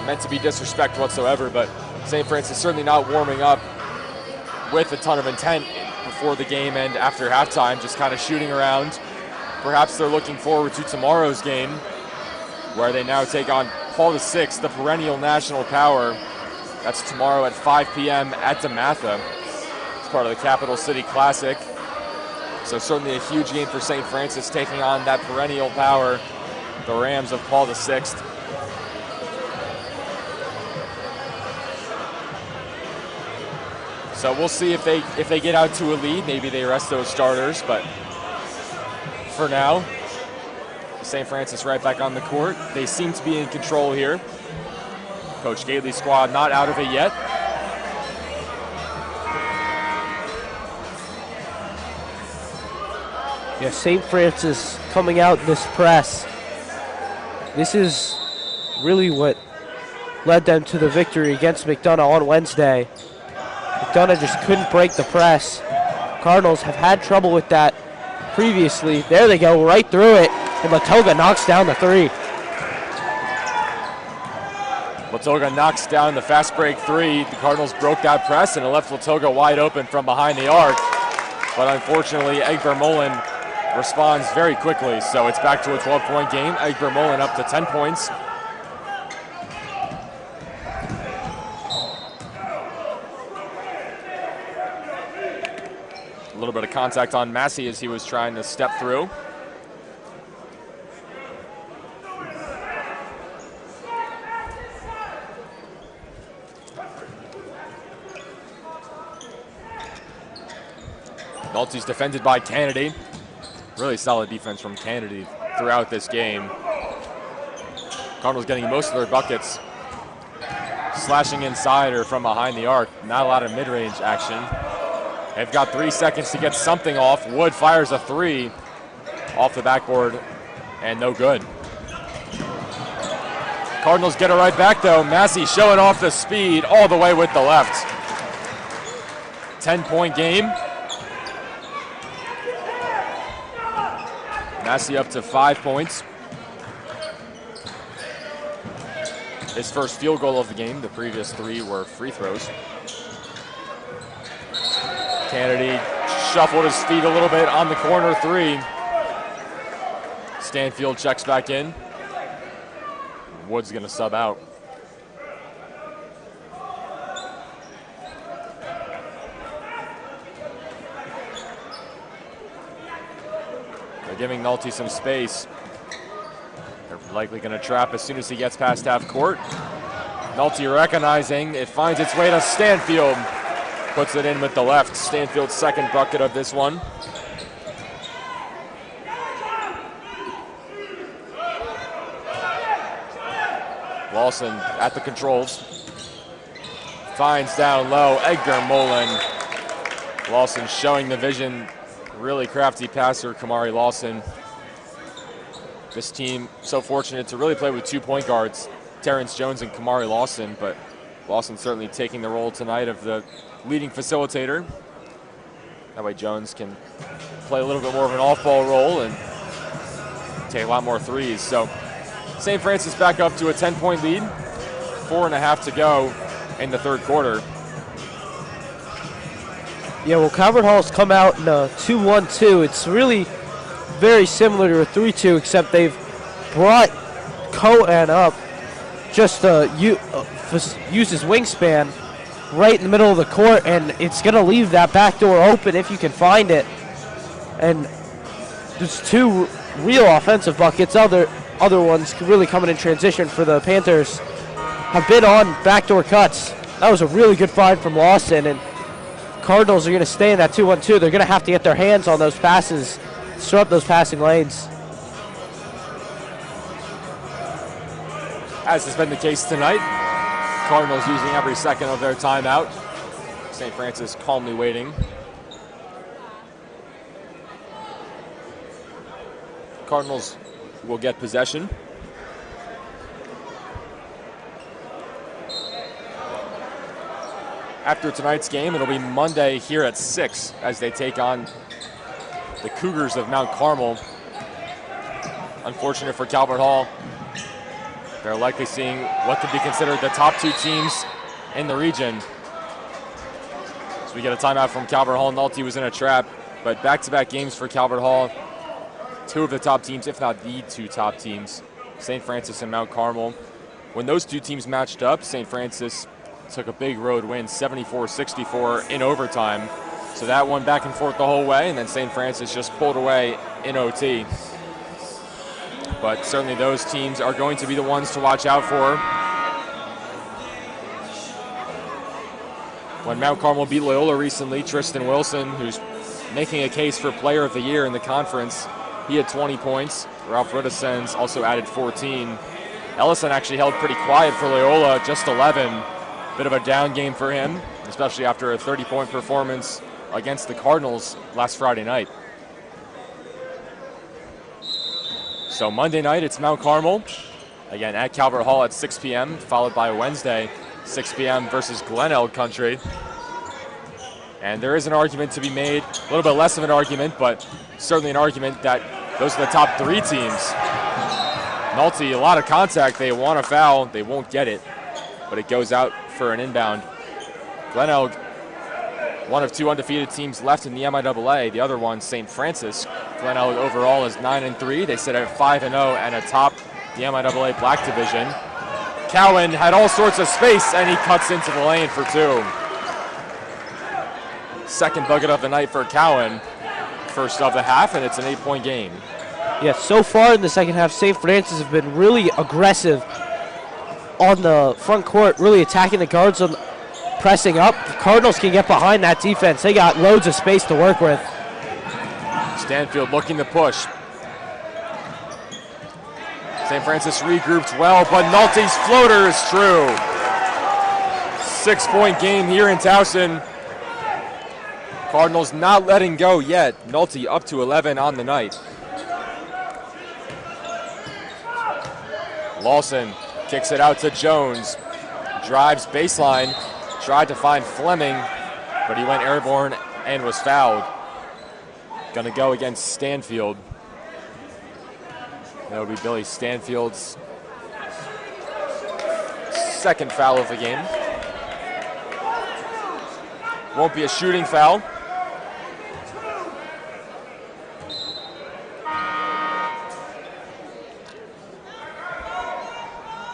meant to be disrespect whatsoever, but St. Francis certainly not warming up with a ton of intent before the game and after halftime, just kind of shooting around. Perhaps they're looking forward to tomorrow's game, where they now take on Paul VI, the perennial national power. That's tomorrow at 5 p.m. at DeMatha. It's part of the Capital City Classic. So certainly a huge game for St. Francis, taking on that perennial power, the Rams of Paul VI. So we'll see if they get out to a lead. Maybe they rest those starters, but for now, St. Francis right back on the court. They seem to be in control here. Coach Gately's squad not out of it yet. Yeah, St. Francis coming out in this press. This is really what led them to the victory against McDonough on Wednesday. McDonough just couldn't break the press. Cardinals have had trouble with that previously. There they go, right through it, and Latoga knocks down the three. Latoga knocks down the fast break three. The Cardinals broke that press, and it left Latoga wide open from behind the arc. But unfortunately, Egbert-Mullen responds very quickly, so it's back to a 12-point game. Egbert-Mullen up to 10 points. A little bit of contact on Massey as he was trying to step through. Nolte's defended by Kennedy. Really solid defense from Kennedy throughout this game. Cardinals getting most of their buckets slashing inside or from behind the arc. Not a lot of mid-range action. They've got 3 seconds to get something off. Wood fires a three off the backboard and no good. Cardinals get it right back though. Massey showing off the speed all the way with the left. 10-point game. Massey up to 5 points. His first field goal of the game. The previous three were free throws. Kennedy shuffled his feet a little bit on the corner three. Stanfield checks back in. Wood's gonna sub out. They're giving Nolte some space. They're likely going to trap as soon as he gets past half court. Nolte recognizing it finds its way to Stanfield. Puts it in with the left. Stanfield's second bucket of this one. Lawson at the controls. Finds down low. Egbert-Mullen. Lawson showing the vision. Really crafty passer, Kamari Lawson. This team so fortunate to really play with 2 point guards, Terrence Jones and Kamari Lawson, but Lawson certainly taking the role tonight of the leading facilitator. That way Jones can play a little bit more of an off-ball role and take a lot more threes. So St. Francis back up to a 10-point lead, 4.5 to go in the third quarter. Yeah, well, Calvert Hall's come out in a 2-1-2. It's really very similar to a 3-2, except they've brought Cohen up just to use his wingspan right in the middle of the court, and it's going to leave that back door open if you can find it. And there's two real offensive buckets. Other ones really coming in transition for the Panthers have been on backdoor cuts. That was a really good find from Lawson, and Cardinals are going to stay in that 2-1-2. They're going to have to get their hands on those passes, disrupt those passing lanes. As has been the case tonight, Cardinals using every second of their timeout. St. Francis calmly waiting. Cardinals will get possession. After tonight's game, it'll be Monday here at 6 as they take on the Cougars of Mount Carmel. Unfortunate for Calvert Hall. They're likely seeing what could be considered the top two teams in the region. So we get a timeout from Calvert Hall. Nolte was in a trap, but back-to-back games for Calvert Hall. Two of the top teams, if not the two top teams, St. Francis and Mount Carmel. When those two teams matched up, St. Francis took a big road win, 74-64 in overtime. So that one back and forth the whole way, and then St. Francis just pulled away in OT. But certainly those teams are going to be the ones to watch out for. When Mount Carmel beat Loyola recently, Tristan Wilson, who's making a case for Player of the Year in the conference, he had 20 points. Ralph Rudesens also added 14. Ellison actually held pretty quiet for Loyola, just 11. Bit of a down game for him, especially after a 30-point performance against the Cardinals last Friday night. So Monday night, it's Mount Carmel, again at Calvert Hall at 6 p.m., followed by Wednesday, 6 p.m. versus Glen Elg Country. And there is an argument to be made, a little bit less of an argument, but certainly an argument that those are the top three teams. Nolte, a lot of contact, they want a foul, they won't get it, but it goes out for an inbound. Glen Elg, one of two undefeated teams left in the MIAA. The other one, St. Francis. Glen Elg overall is 9-3. They sit at 5-0 and atop the MIAA Black Division. Cowan had all sorts of space, and he cuts into the lane for two. Second bucket of the night for Cowan. First of the half, and it's an 8-point game. Yeah, so far in the second half, St. Francis have been really aggressive on the front court, really attacking the guards on pressing up. The Cardinals can get behind that defense. They got loads of space to work with. Stanfield looking to push. St. Francis regrouped well, but Nolte's floater is true. 6-point game here in Towson. Cardinals not letting go yet. Nolte up to 11 on the night. Lawson kicks it out to Jones. Drives baseline. Tried to find Fleming, but he went airborne and was fouled. Gonna go against Stanfield. That would be Billy Stanfield's second foul of the game. Won't be a shooting foul.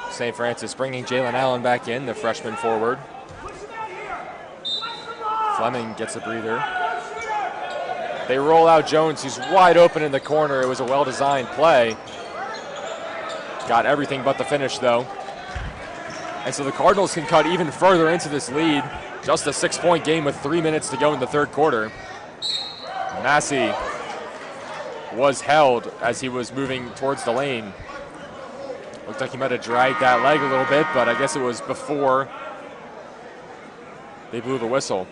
St. Francis bringing Jalen Allen back in, the freshman forward. Fleming gets a breather. They roll out Jones, who's wide open in the corner. It was a well-designed play. Got everything but the finish, though. And so the Cardinals can cut even further into this lead. Just a 6-point game with 3 minutes to go in the third quarter. Massey was held as he was moving towards the lane. Looked like he might have dragged that leg a little bit, but I guess it was before they blew the whistle.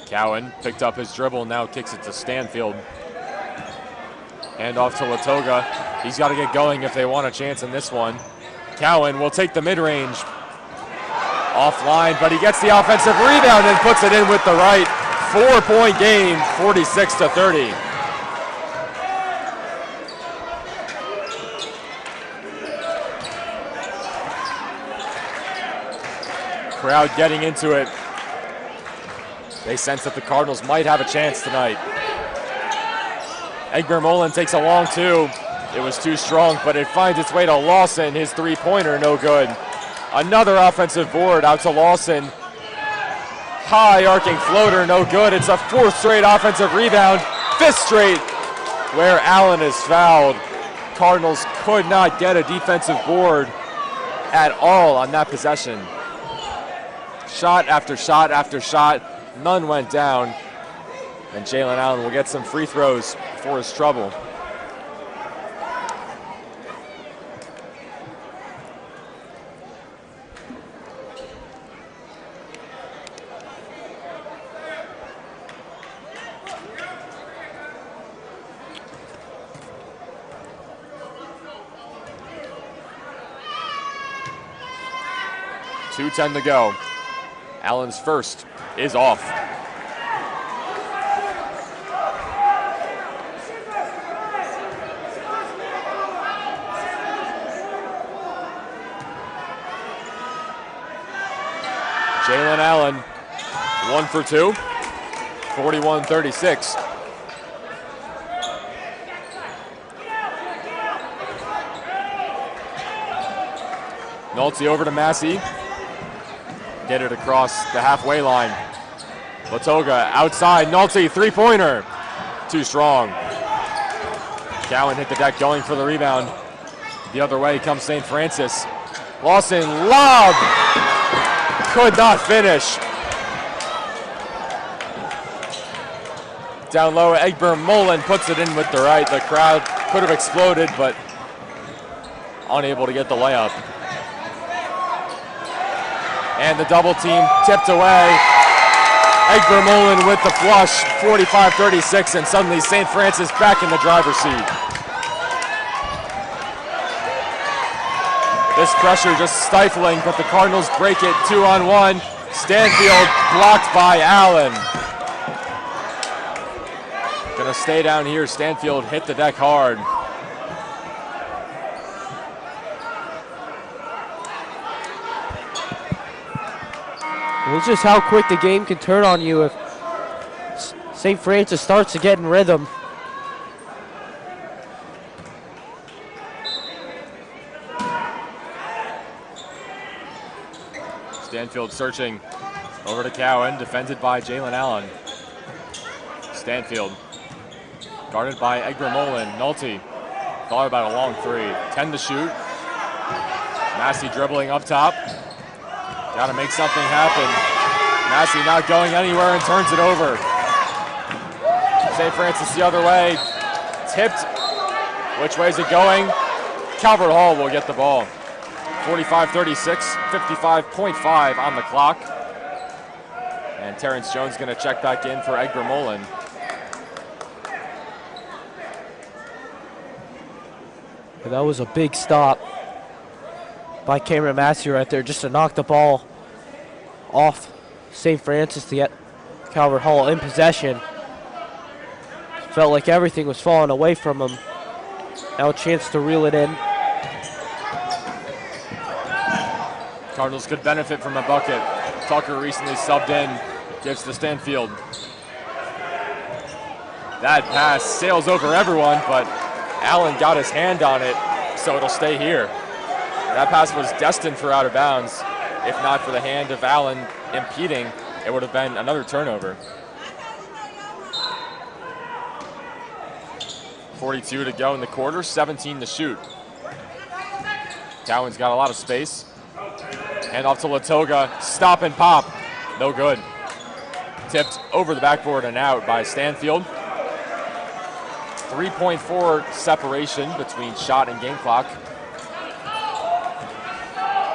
Cowan picked up his dribble, now kicks it to Stanfield. Hand off to Latoga. He's got to get going if they want a chance in this one. Cowan will take the mid-range. Offline, but he gets the offensive rebound and puts it in with the right. 4-point game, 46-30. Crowd getting into it. They sense that the Cardinals might have a chance tonight. Egbert Mullen takes a long two. It was too strong, but it finds its way to Lawson. His three-pointer, no good. Another offensive board out to Lawson. High arcing floater, no good. It's a fourth straight offensive rebound. Fifth straight where Allen is fouled. Cardinals could not get a defensive board at all on that possession. Shot after shot after shot. None went down. And Jalen Allen will get some free throws for his trouble. .210 to go. Allen's first is off. Jalen Allen, 1 for 2. 41-36. Nolte over to Massey. Get it across the halfway line. Latoga outside. Nolte, three-pointer. Too strong. Cowan hit the deck going for the rebound. The other way comes St. Francis. Lawson, lob. Could not finish. Down low, Egbert Mullen puts it in with the right. The crowd could have exploded, but unable to get the layup. And the double team tipped away. Egbert Mullen with the flush, 45-36, and suddenly St. Francis back in the driver's seat. This pressure just stifling, but the Cardinals break it 2-on-1. Stanfield blocked by Allen. Gonna stay down here. Stanfield hit the deck hard. Well, it's just how quick the game can turn on you if St. Francis starts to get in rhythm. Stanfield searching over to Cowan, defended by Jalen Allen. Stanfield guarded by Egbert Mullen. Nolte thought about a long three. 10 to shoot. Massey dribbling up top. Got to make something happen. Massey not going anywhere and turns it over. St. Francis the other way. Tipped. Which way is it going? Calvert Hall will get the ball. 45-36, 55.5 on the clock. And Terrence Jones going to check back in for Egbert Mullen. That was a big stop by Cameron Massey right there, just to knock the ball off St. Francis to get Calvert Hall in possession. Felt like everything was falling away from him. Now a chance to reel it in. Cardinals could benefit from a bucket. Tucker recently subbed in, gives to Stanfield. That pass sails over everyone, but Allen got his hand on it, so it'll stay here. That pass was destined for out of bounds. If not for the hand of Allen impeding, it would have been another turnover. 42 to go in the quarter, 17 to shoot. Cowan's got a lot of space. Hand off to Latoga, stop and pop, no good. Tipped over the backboard and out by Stanfield. 3.4 separation between shot and game clock.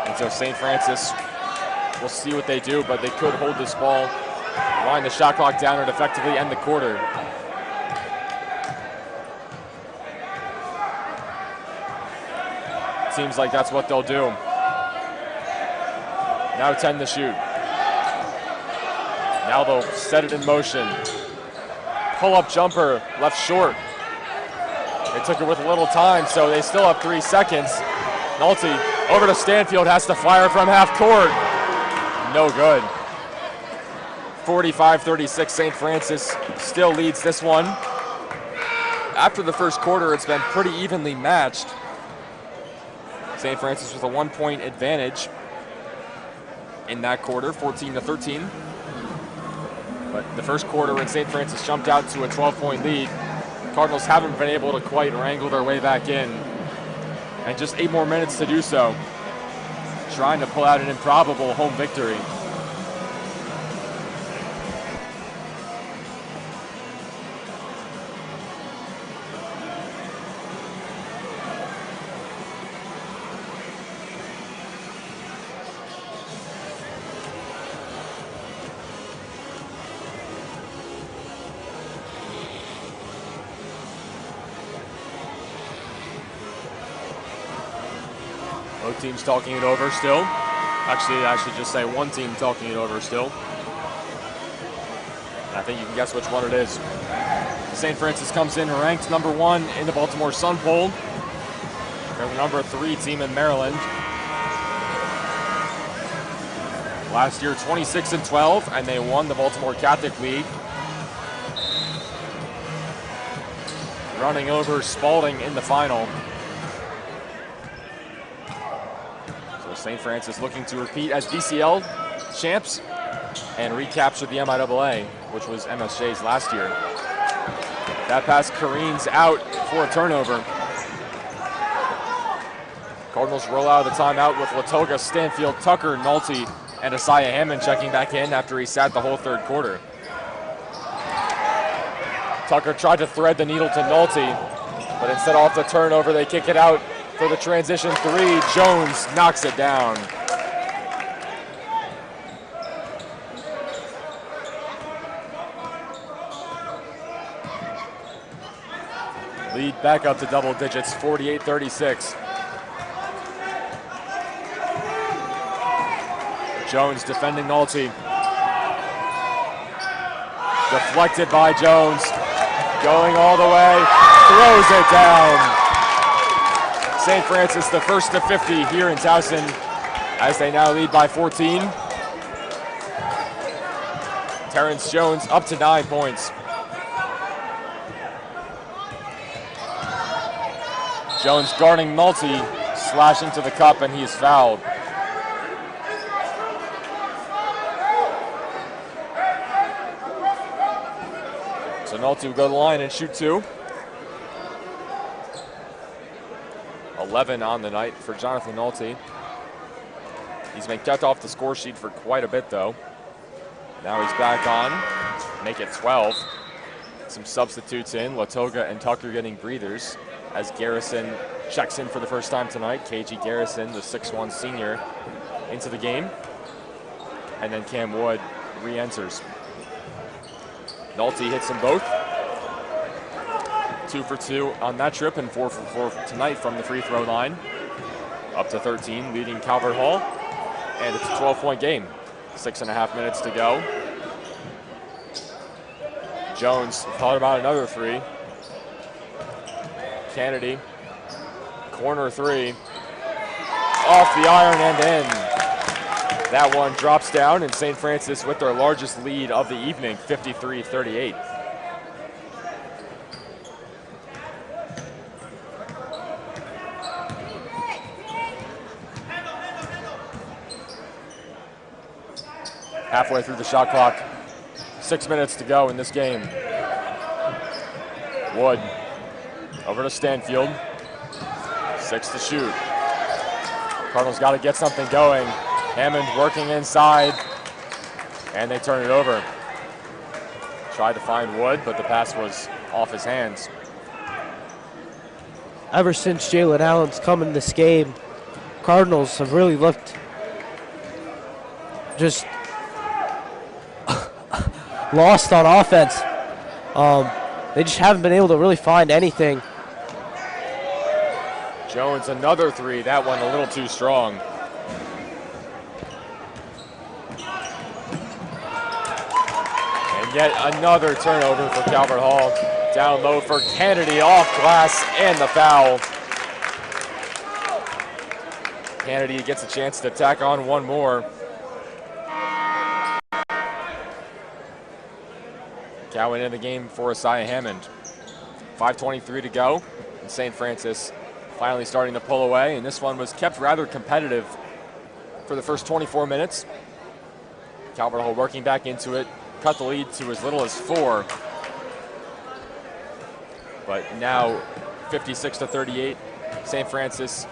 And so St. Francis, we'll see what they do, but they could hold this ball, wind the shot clock down, and effectively end the quarter. Seems like that's what they'll do. Now 10 to shoot. Now they'll set it in motion. Pull-up jumper, left short. They took it with a little time, so they still have 3 seconds. Nolte over to Stanfield, has to fire from half court. No good. 45-36, St. Francis still leads this one. After the first quarter, it's been pretty evenly matched. St. Francis with a 1-point advantage in that quarter, 14-13. But the first quarter when St. Francis jumped out to a 12-point lead, Cardinals haven't been able to quite wrangle their way back in. And just 8 more minutes to do so, trying to pull out an improbable home victory. Both teams talking it over still. Actually, I should just say one team talking it over still. I think you can guess which one it is. St. Francis comes in ranked number 1 in the Baltimore Sun poll. They're the number 3 team in Maryland. Last year, 26-12, and they won the Baltimore Catholic League running over Spalding in the final. So St. Francis looking to repeat as DCL champs and recapture the MIAA, which was MSJ's last year. That pass careens out for a turnover. Cardinals roll out of the timeout with Latoga, Stanfield, Tucker, Nolte, and Isaiah Hammond checking back in after he sat the whole third quarter. Tucker tried to thread the needle to Nolte, but instead off the turnover, they kick it out for the transition three. Jones knocks it down. Lead back up to double digits, 48-36. Jones defending Nolte. Deflected by Jones. Going all the way, throws it down. St. Francis the first to 50 here in Towson as they now lead by 14. Terrence Jones up to 9 points. Jones guarding Nolte, slashing to the cup, and he is fouled. So Nolte will go to the line and shoot two. 11 on the night for Jonathan Nolte. He's been kept off the score sheet for quite a bit, though. Now he's back on, make it 12. Some substitutes in, Latoga and Tucker getting breathers as Garrison checks in for the first time tonight. KG Garrison, the 6'1 senior, into the game. And then Cam Wood re-enters. Nolte hits them both. 2 for 2 on that trip and 4 for 4 tonight from the free throw line. Up to 13, leading Calvert Hall. And it's a 12-point game. 6.5 minutes to go. Jones thought about another three. Kennedy, corner three. Off the iron and in. That one drops down, and St. Francis with their largest lead of the evening, 53-38. Halfway through the shot clock, 6 minutes to go in this game. Wood over to Stanfield, 6 to shoot. Cardinals got to get something going. Hammond working inside, and they turn it over. Tried to find Wood, but the pass was off his hands. Ever since Jalen Allen's come in this game, Cardinals have really looked just lost on offense. They just haven't been able to really find anything. Jones, another three. That one a little too strong. And yet another turnover for Calvert Hall. Down low for Kennedy, off glass, and the foul. Kennedy gets a chance to tack on one more. Cowan in the game for Isaiah Hammond. 5:23 to go, and St. Francis finally starting to pull away, and this one was kept rather competitive for the first 24 minutes. Calvert Hall working back into it, cut the lead to as little as 4. But now 56-38, St. Francis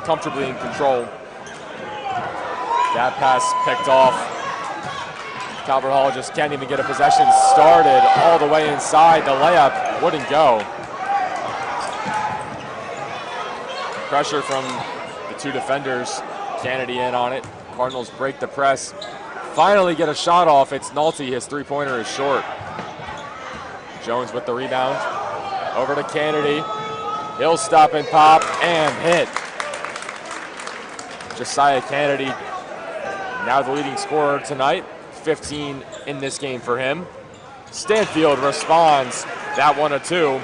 comfortably in control. That pass picked off. Calvert Hall just can't even get a possession started all the way inside. The layup wouldn't go. Pressure from the two defenders. Kennedy in on it. Cardinals break the press. Finally get a shot off. It's Nolte. His three-pointer is short. Jones with the rebound. Over to Kennedy. He'll stop and pop and hit. Josiah Kennedy, now the leading scorer tonight. 15 in this game for him. Stanfield responds. That one a 2,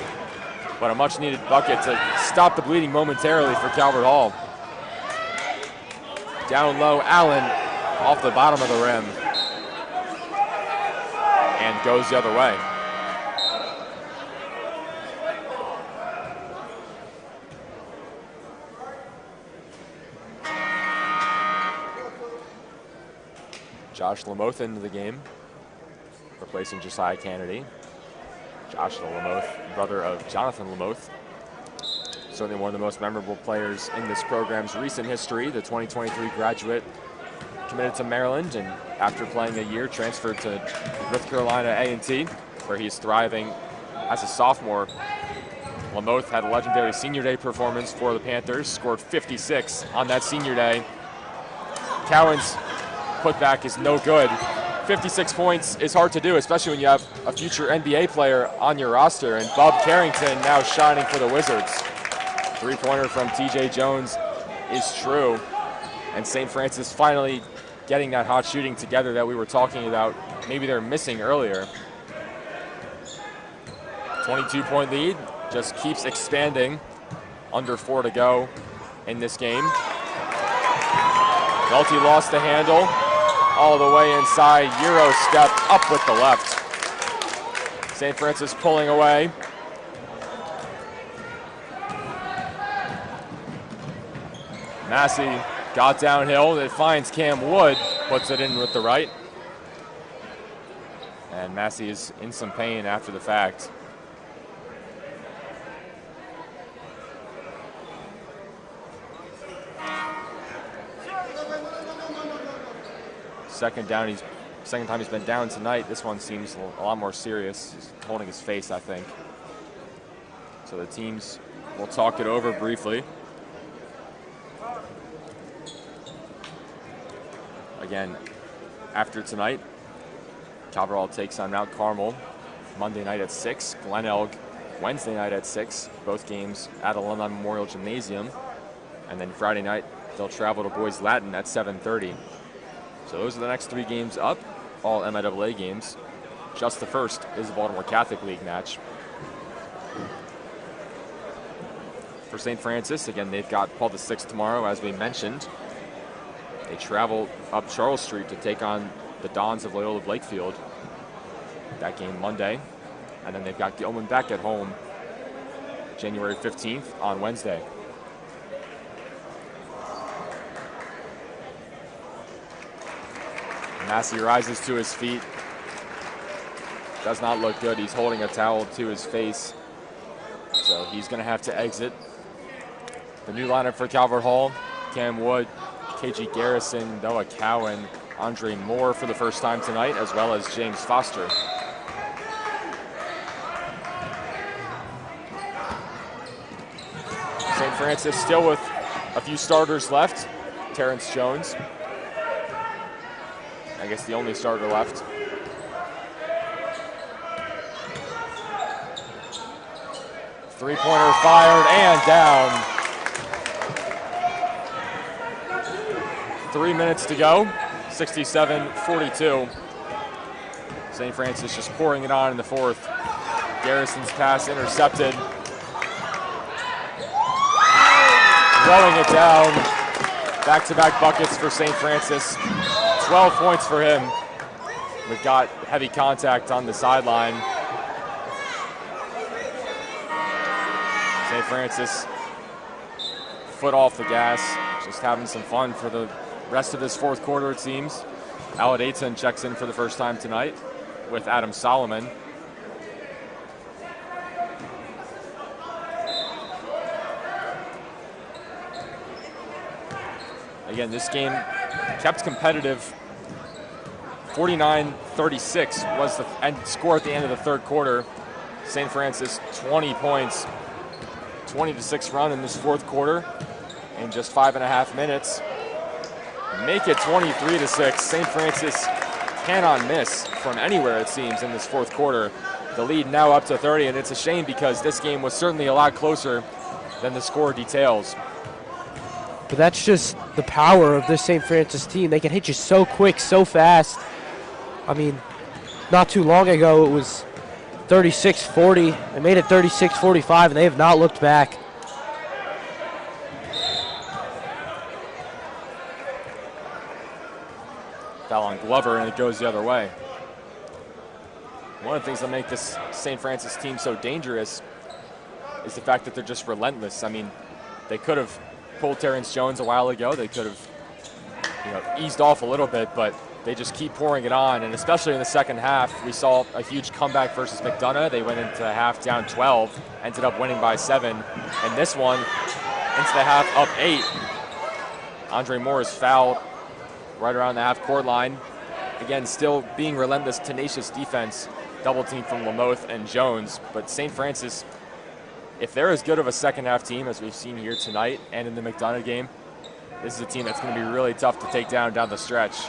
but a much needed bucket to stop the bleeding momentarily for Calvert Hall. Down low, Allen off the bottom of the rim and goes the other way. Josh Lamoth into the game, replacing Josiah Kennedy. Josh Lamoth, brother of Jonathan Lamoth. Certainly one of the most memorable players in this program's recent history. The 2023 graduate committed to Maryland, and after playing a year, transferred to North Carolina A&T, where he's thriving as a sophomore. Lamoth had a legendary senior day performance for the Panthers, scored 56 on that senior day. Cowan's putback is no good. 56 points is hard to do, especially when you have a future NBA player on your roster, and Bub Carrington now shining for the Wizards. Three-pointer from TJ Jones is true, and St. Francis finally getting that hot shooting together that we were talking about. Maybe they're missing earlier. 22-point lead just keeps expanding. Under 4 to go in this game. Welty lost the handle all the way inside. Euro step up with the left. St. Francis pulling away. Massey got downhill. It finds Cam Wood, puts it in with the right. And Massey is in some pain after the fact. Second time he's been down tonight. This one seems a lot more serious. He's holding his face, I think. So the teams will talk it over briefly. Again, after tonight, Calverall takes on Mount Carmel Monday night at 6. Glen Elg Wednesday night at 6. Both games at Alumni Memorial Gymnasium. And then Friday night, they'll travel to Boys Latin at 7:30. So those are the next 3 games up, all MIAA games. Just the first is the Baltimore Catholic League match. For St. Francis, again, they've got Paul VI tomorrow, as we mentioned. They travel up Charles Street to take on the Dons of Loyola Blakefield. That game Monday. And then they've got Gilman back at home January 15th on Wednesday. Massey rises to his feet. Does not look good. He's holding a towel to his face. So he's going to have to exit. The new lineup for Calvert Hall: Cam Wood, KG Garrison, Noah Cowan, Andre Moore for the first time tonight, as well as James Foster. St. Francis still with a few starters left. Terrence Jones, I guess the only starter left. Three-pointer fired and down. 3 minutes to go, 67-42. St. Francis just pouring it on in the fourth. Garrison's pass intercepted. Throwing it down. Back-to-back buckets for St. Francis. 12 points for him. We've got heavy contact on the sideline. St. Francis, foot off the gas, just having some fun for the rest of this fourth quarter, it seems. Aled Aiton checks in for the first time tonight with Adam Solomon. Again, this game kept competitive. 49-36 was the score at the end of the third quarter. St. Francis 20 points, 20-6 run in this fourth quarter in just 5.5 minutes. Make it 23-6. St. Francis cannot miss from anywhere, it seems, in this fourth quarter. The lead now up to 30, and it's a shame because this game was certainly a lot closer than the score details. But that's just the power of this St. Francis team. They can hit you so quick, so fast. I mean, not too long ago it was 36-40. They made it 36-45, and they have not looked back. Foul on Glover, and it goes the other way. One of the things that make this St. Francis team so dangerous is the fact that they're just relentless. I mean, they could have pulled Terrence Jones a while ago. They could have, eased off a little bit, but they just keep pouring it on, and especially in the second half, we saw a huge comeback versus McDonough. They went into half down 12, ended up winning by 7, and this one, into the half up 8. Andre Moore is fouled right around the half-court line. Again, still being relentless, tenacious defense, double team from Lamoth and Jones, but St. Francis, if they're as good of a second-half team as we've seen here tonight and in the McDonough game, this is a team that's going to be really tough to take down the stretch.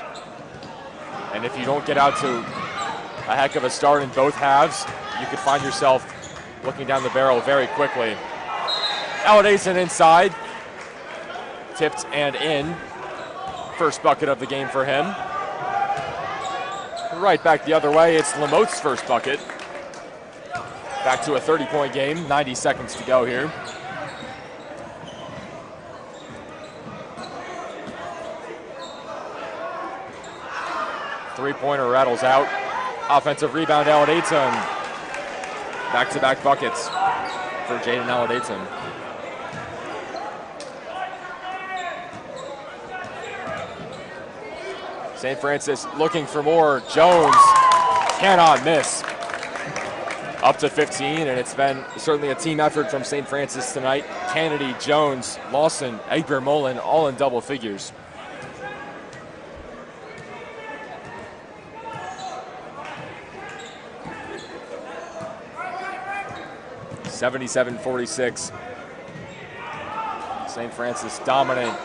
And if you don't get out to a heck of a start in both halves, you could find yourself looking down the barrel very quickly. Aladason inside, tipped and in. First bucket of the game for him. Right back the other way, it's Lamoth's first bucket. Back to a 30-point game, 90 seconds to go here. Three-pointer rattles out. Offensive rebound, Aladason. Back-to-back buckets for Jaden Aladason. St. Francis looking for more. Jones cannot miss. Up to 15, and it's been certainly a team effort from St. Francis tonight. Kennedy, Jones, Lawson, Egbert-Mullen, all in double figures. 77-46. St. Francis dominant.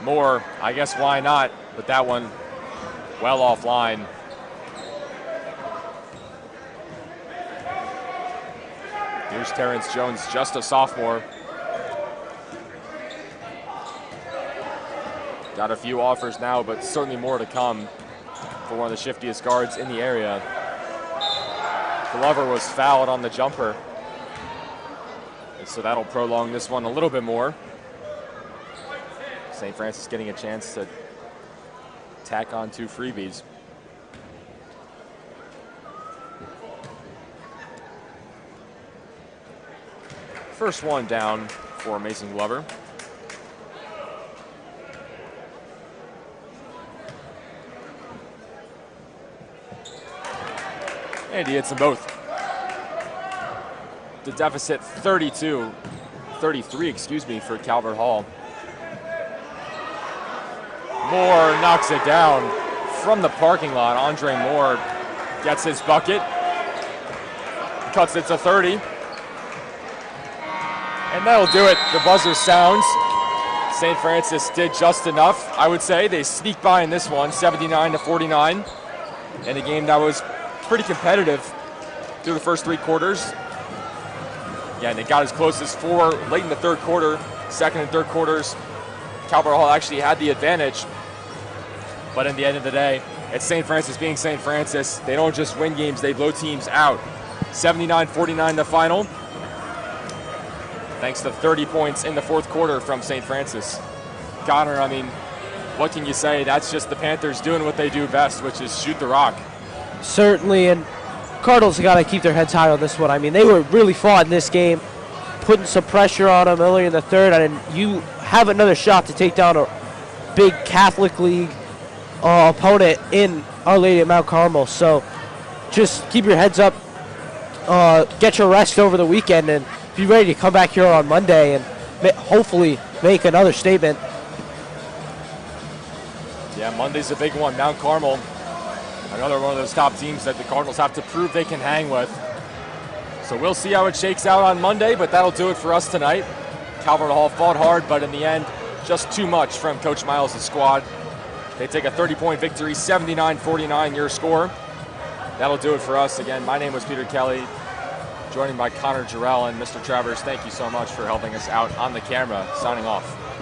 Moore, I guess why not, but that one well offline. Here's Terrence Jones, just a sophomore. Got a few offers now, but certainly more to come for one of the shiftiest guards in the area. Glover was fouled on the jumper, and so that'll prolong this one a little bit more. St. Francis getting a chance to tack on 2 freebies. First one down for Mason Glover. And he hits them both. The deficit 33, for Calvert Hall. Moore knocks it down from the parking lot. Andre Moore gets his bucket, cuts it to 30. And that'll do it. The buzzer sounds. St. Francis did just enough, I would say. They sneaked by in this one, 79-49. In a game that was pretty competitive through the first 3 quarters. Yeah, and they got as close as 4 late in the third quarter. Second and third quarters, Calvert Hall actually had the advantage. But in the end of the day, it's St. Francis being St. Francis. They don't just win games, they blow teams out. 79-49 the final. Thanks to 30 points in the fourth quarter from St. Francis. Connor, I mean, what can you say? That's just the Panthers doing what they do best, which is shoot the rock. Certainly, and Cardinals got to keep their heads high on this one. I mean, they were really fought in this game, putting some pressure on them earlier in the third, and you have another shot to take down a big Catholic League opponent in Our Lady of Mount Carmel. So just keep your heads up, get your rest over the weekend, and be ready to come back here on Monday and hopefully make another statement. Yeah, Monday's a big one. Mount Carmel, another one of those top teams that the Cardinals have to prove they can hang with. So we'll see how it shakes out on Monday, but that'll do it for us tonight. Calvert Hall fought hard, but in the end, just too much from Coach Miles' squad. They take a 30-point victory, 79-49 your score. That'll do it for us. Again, my name was Peter Kelly, joining by Connor Jarrell and Mr. Travers. Thank you so much for helping us out on the camera. Signing off.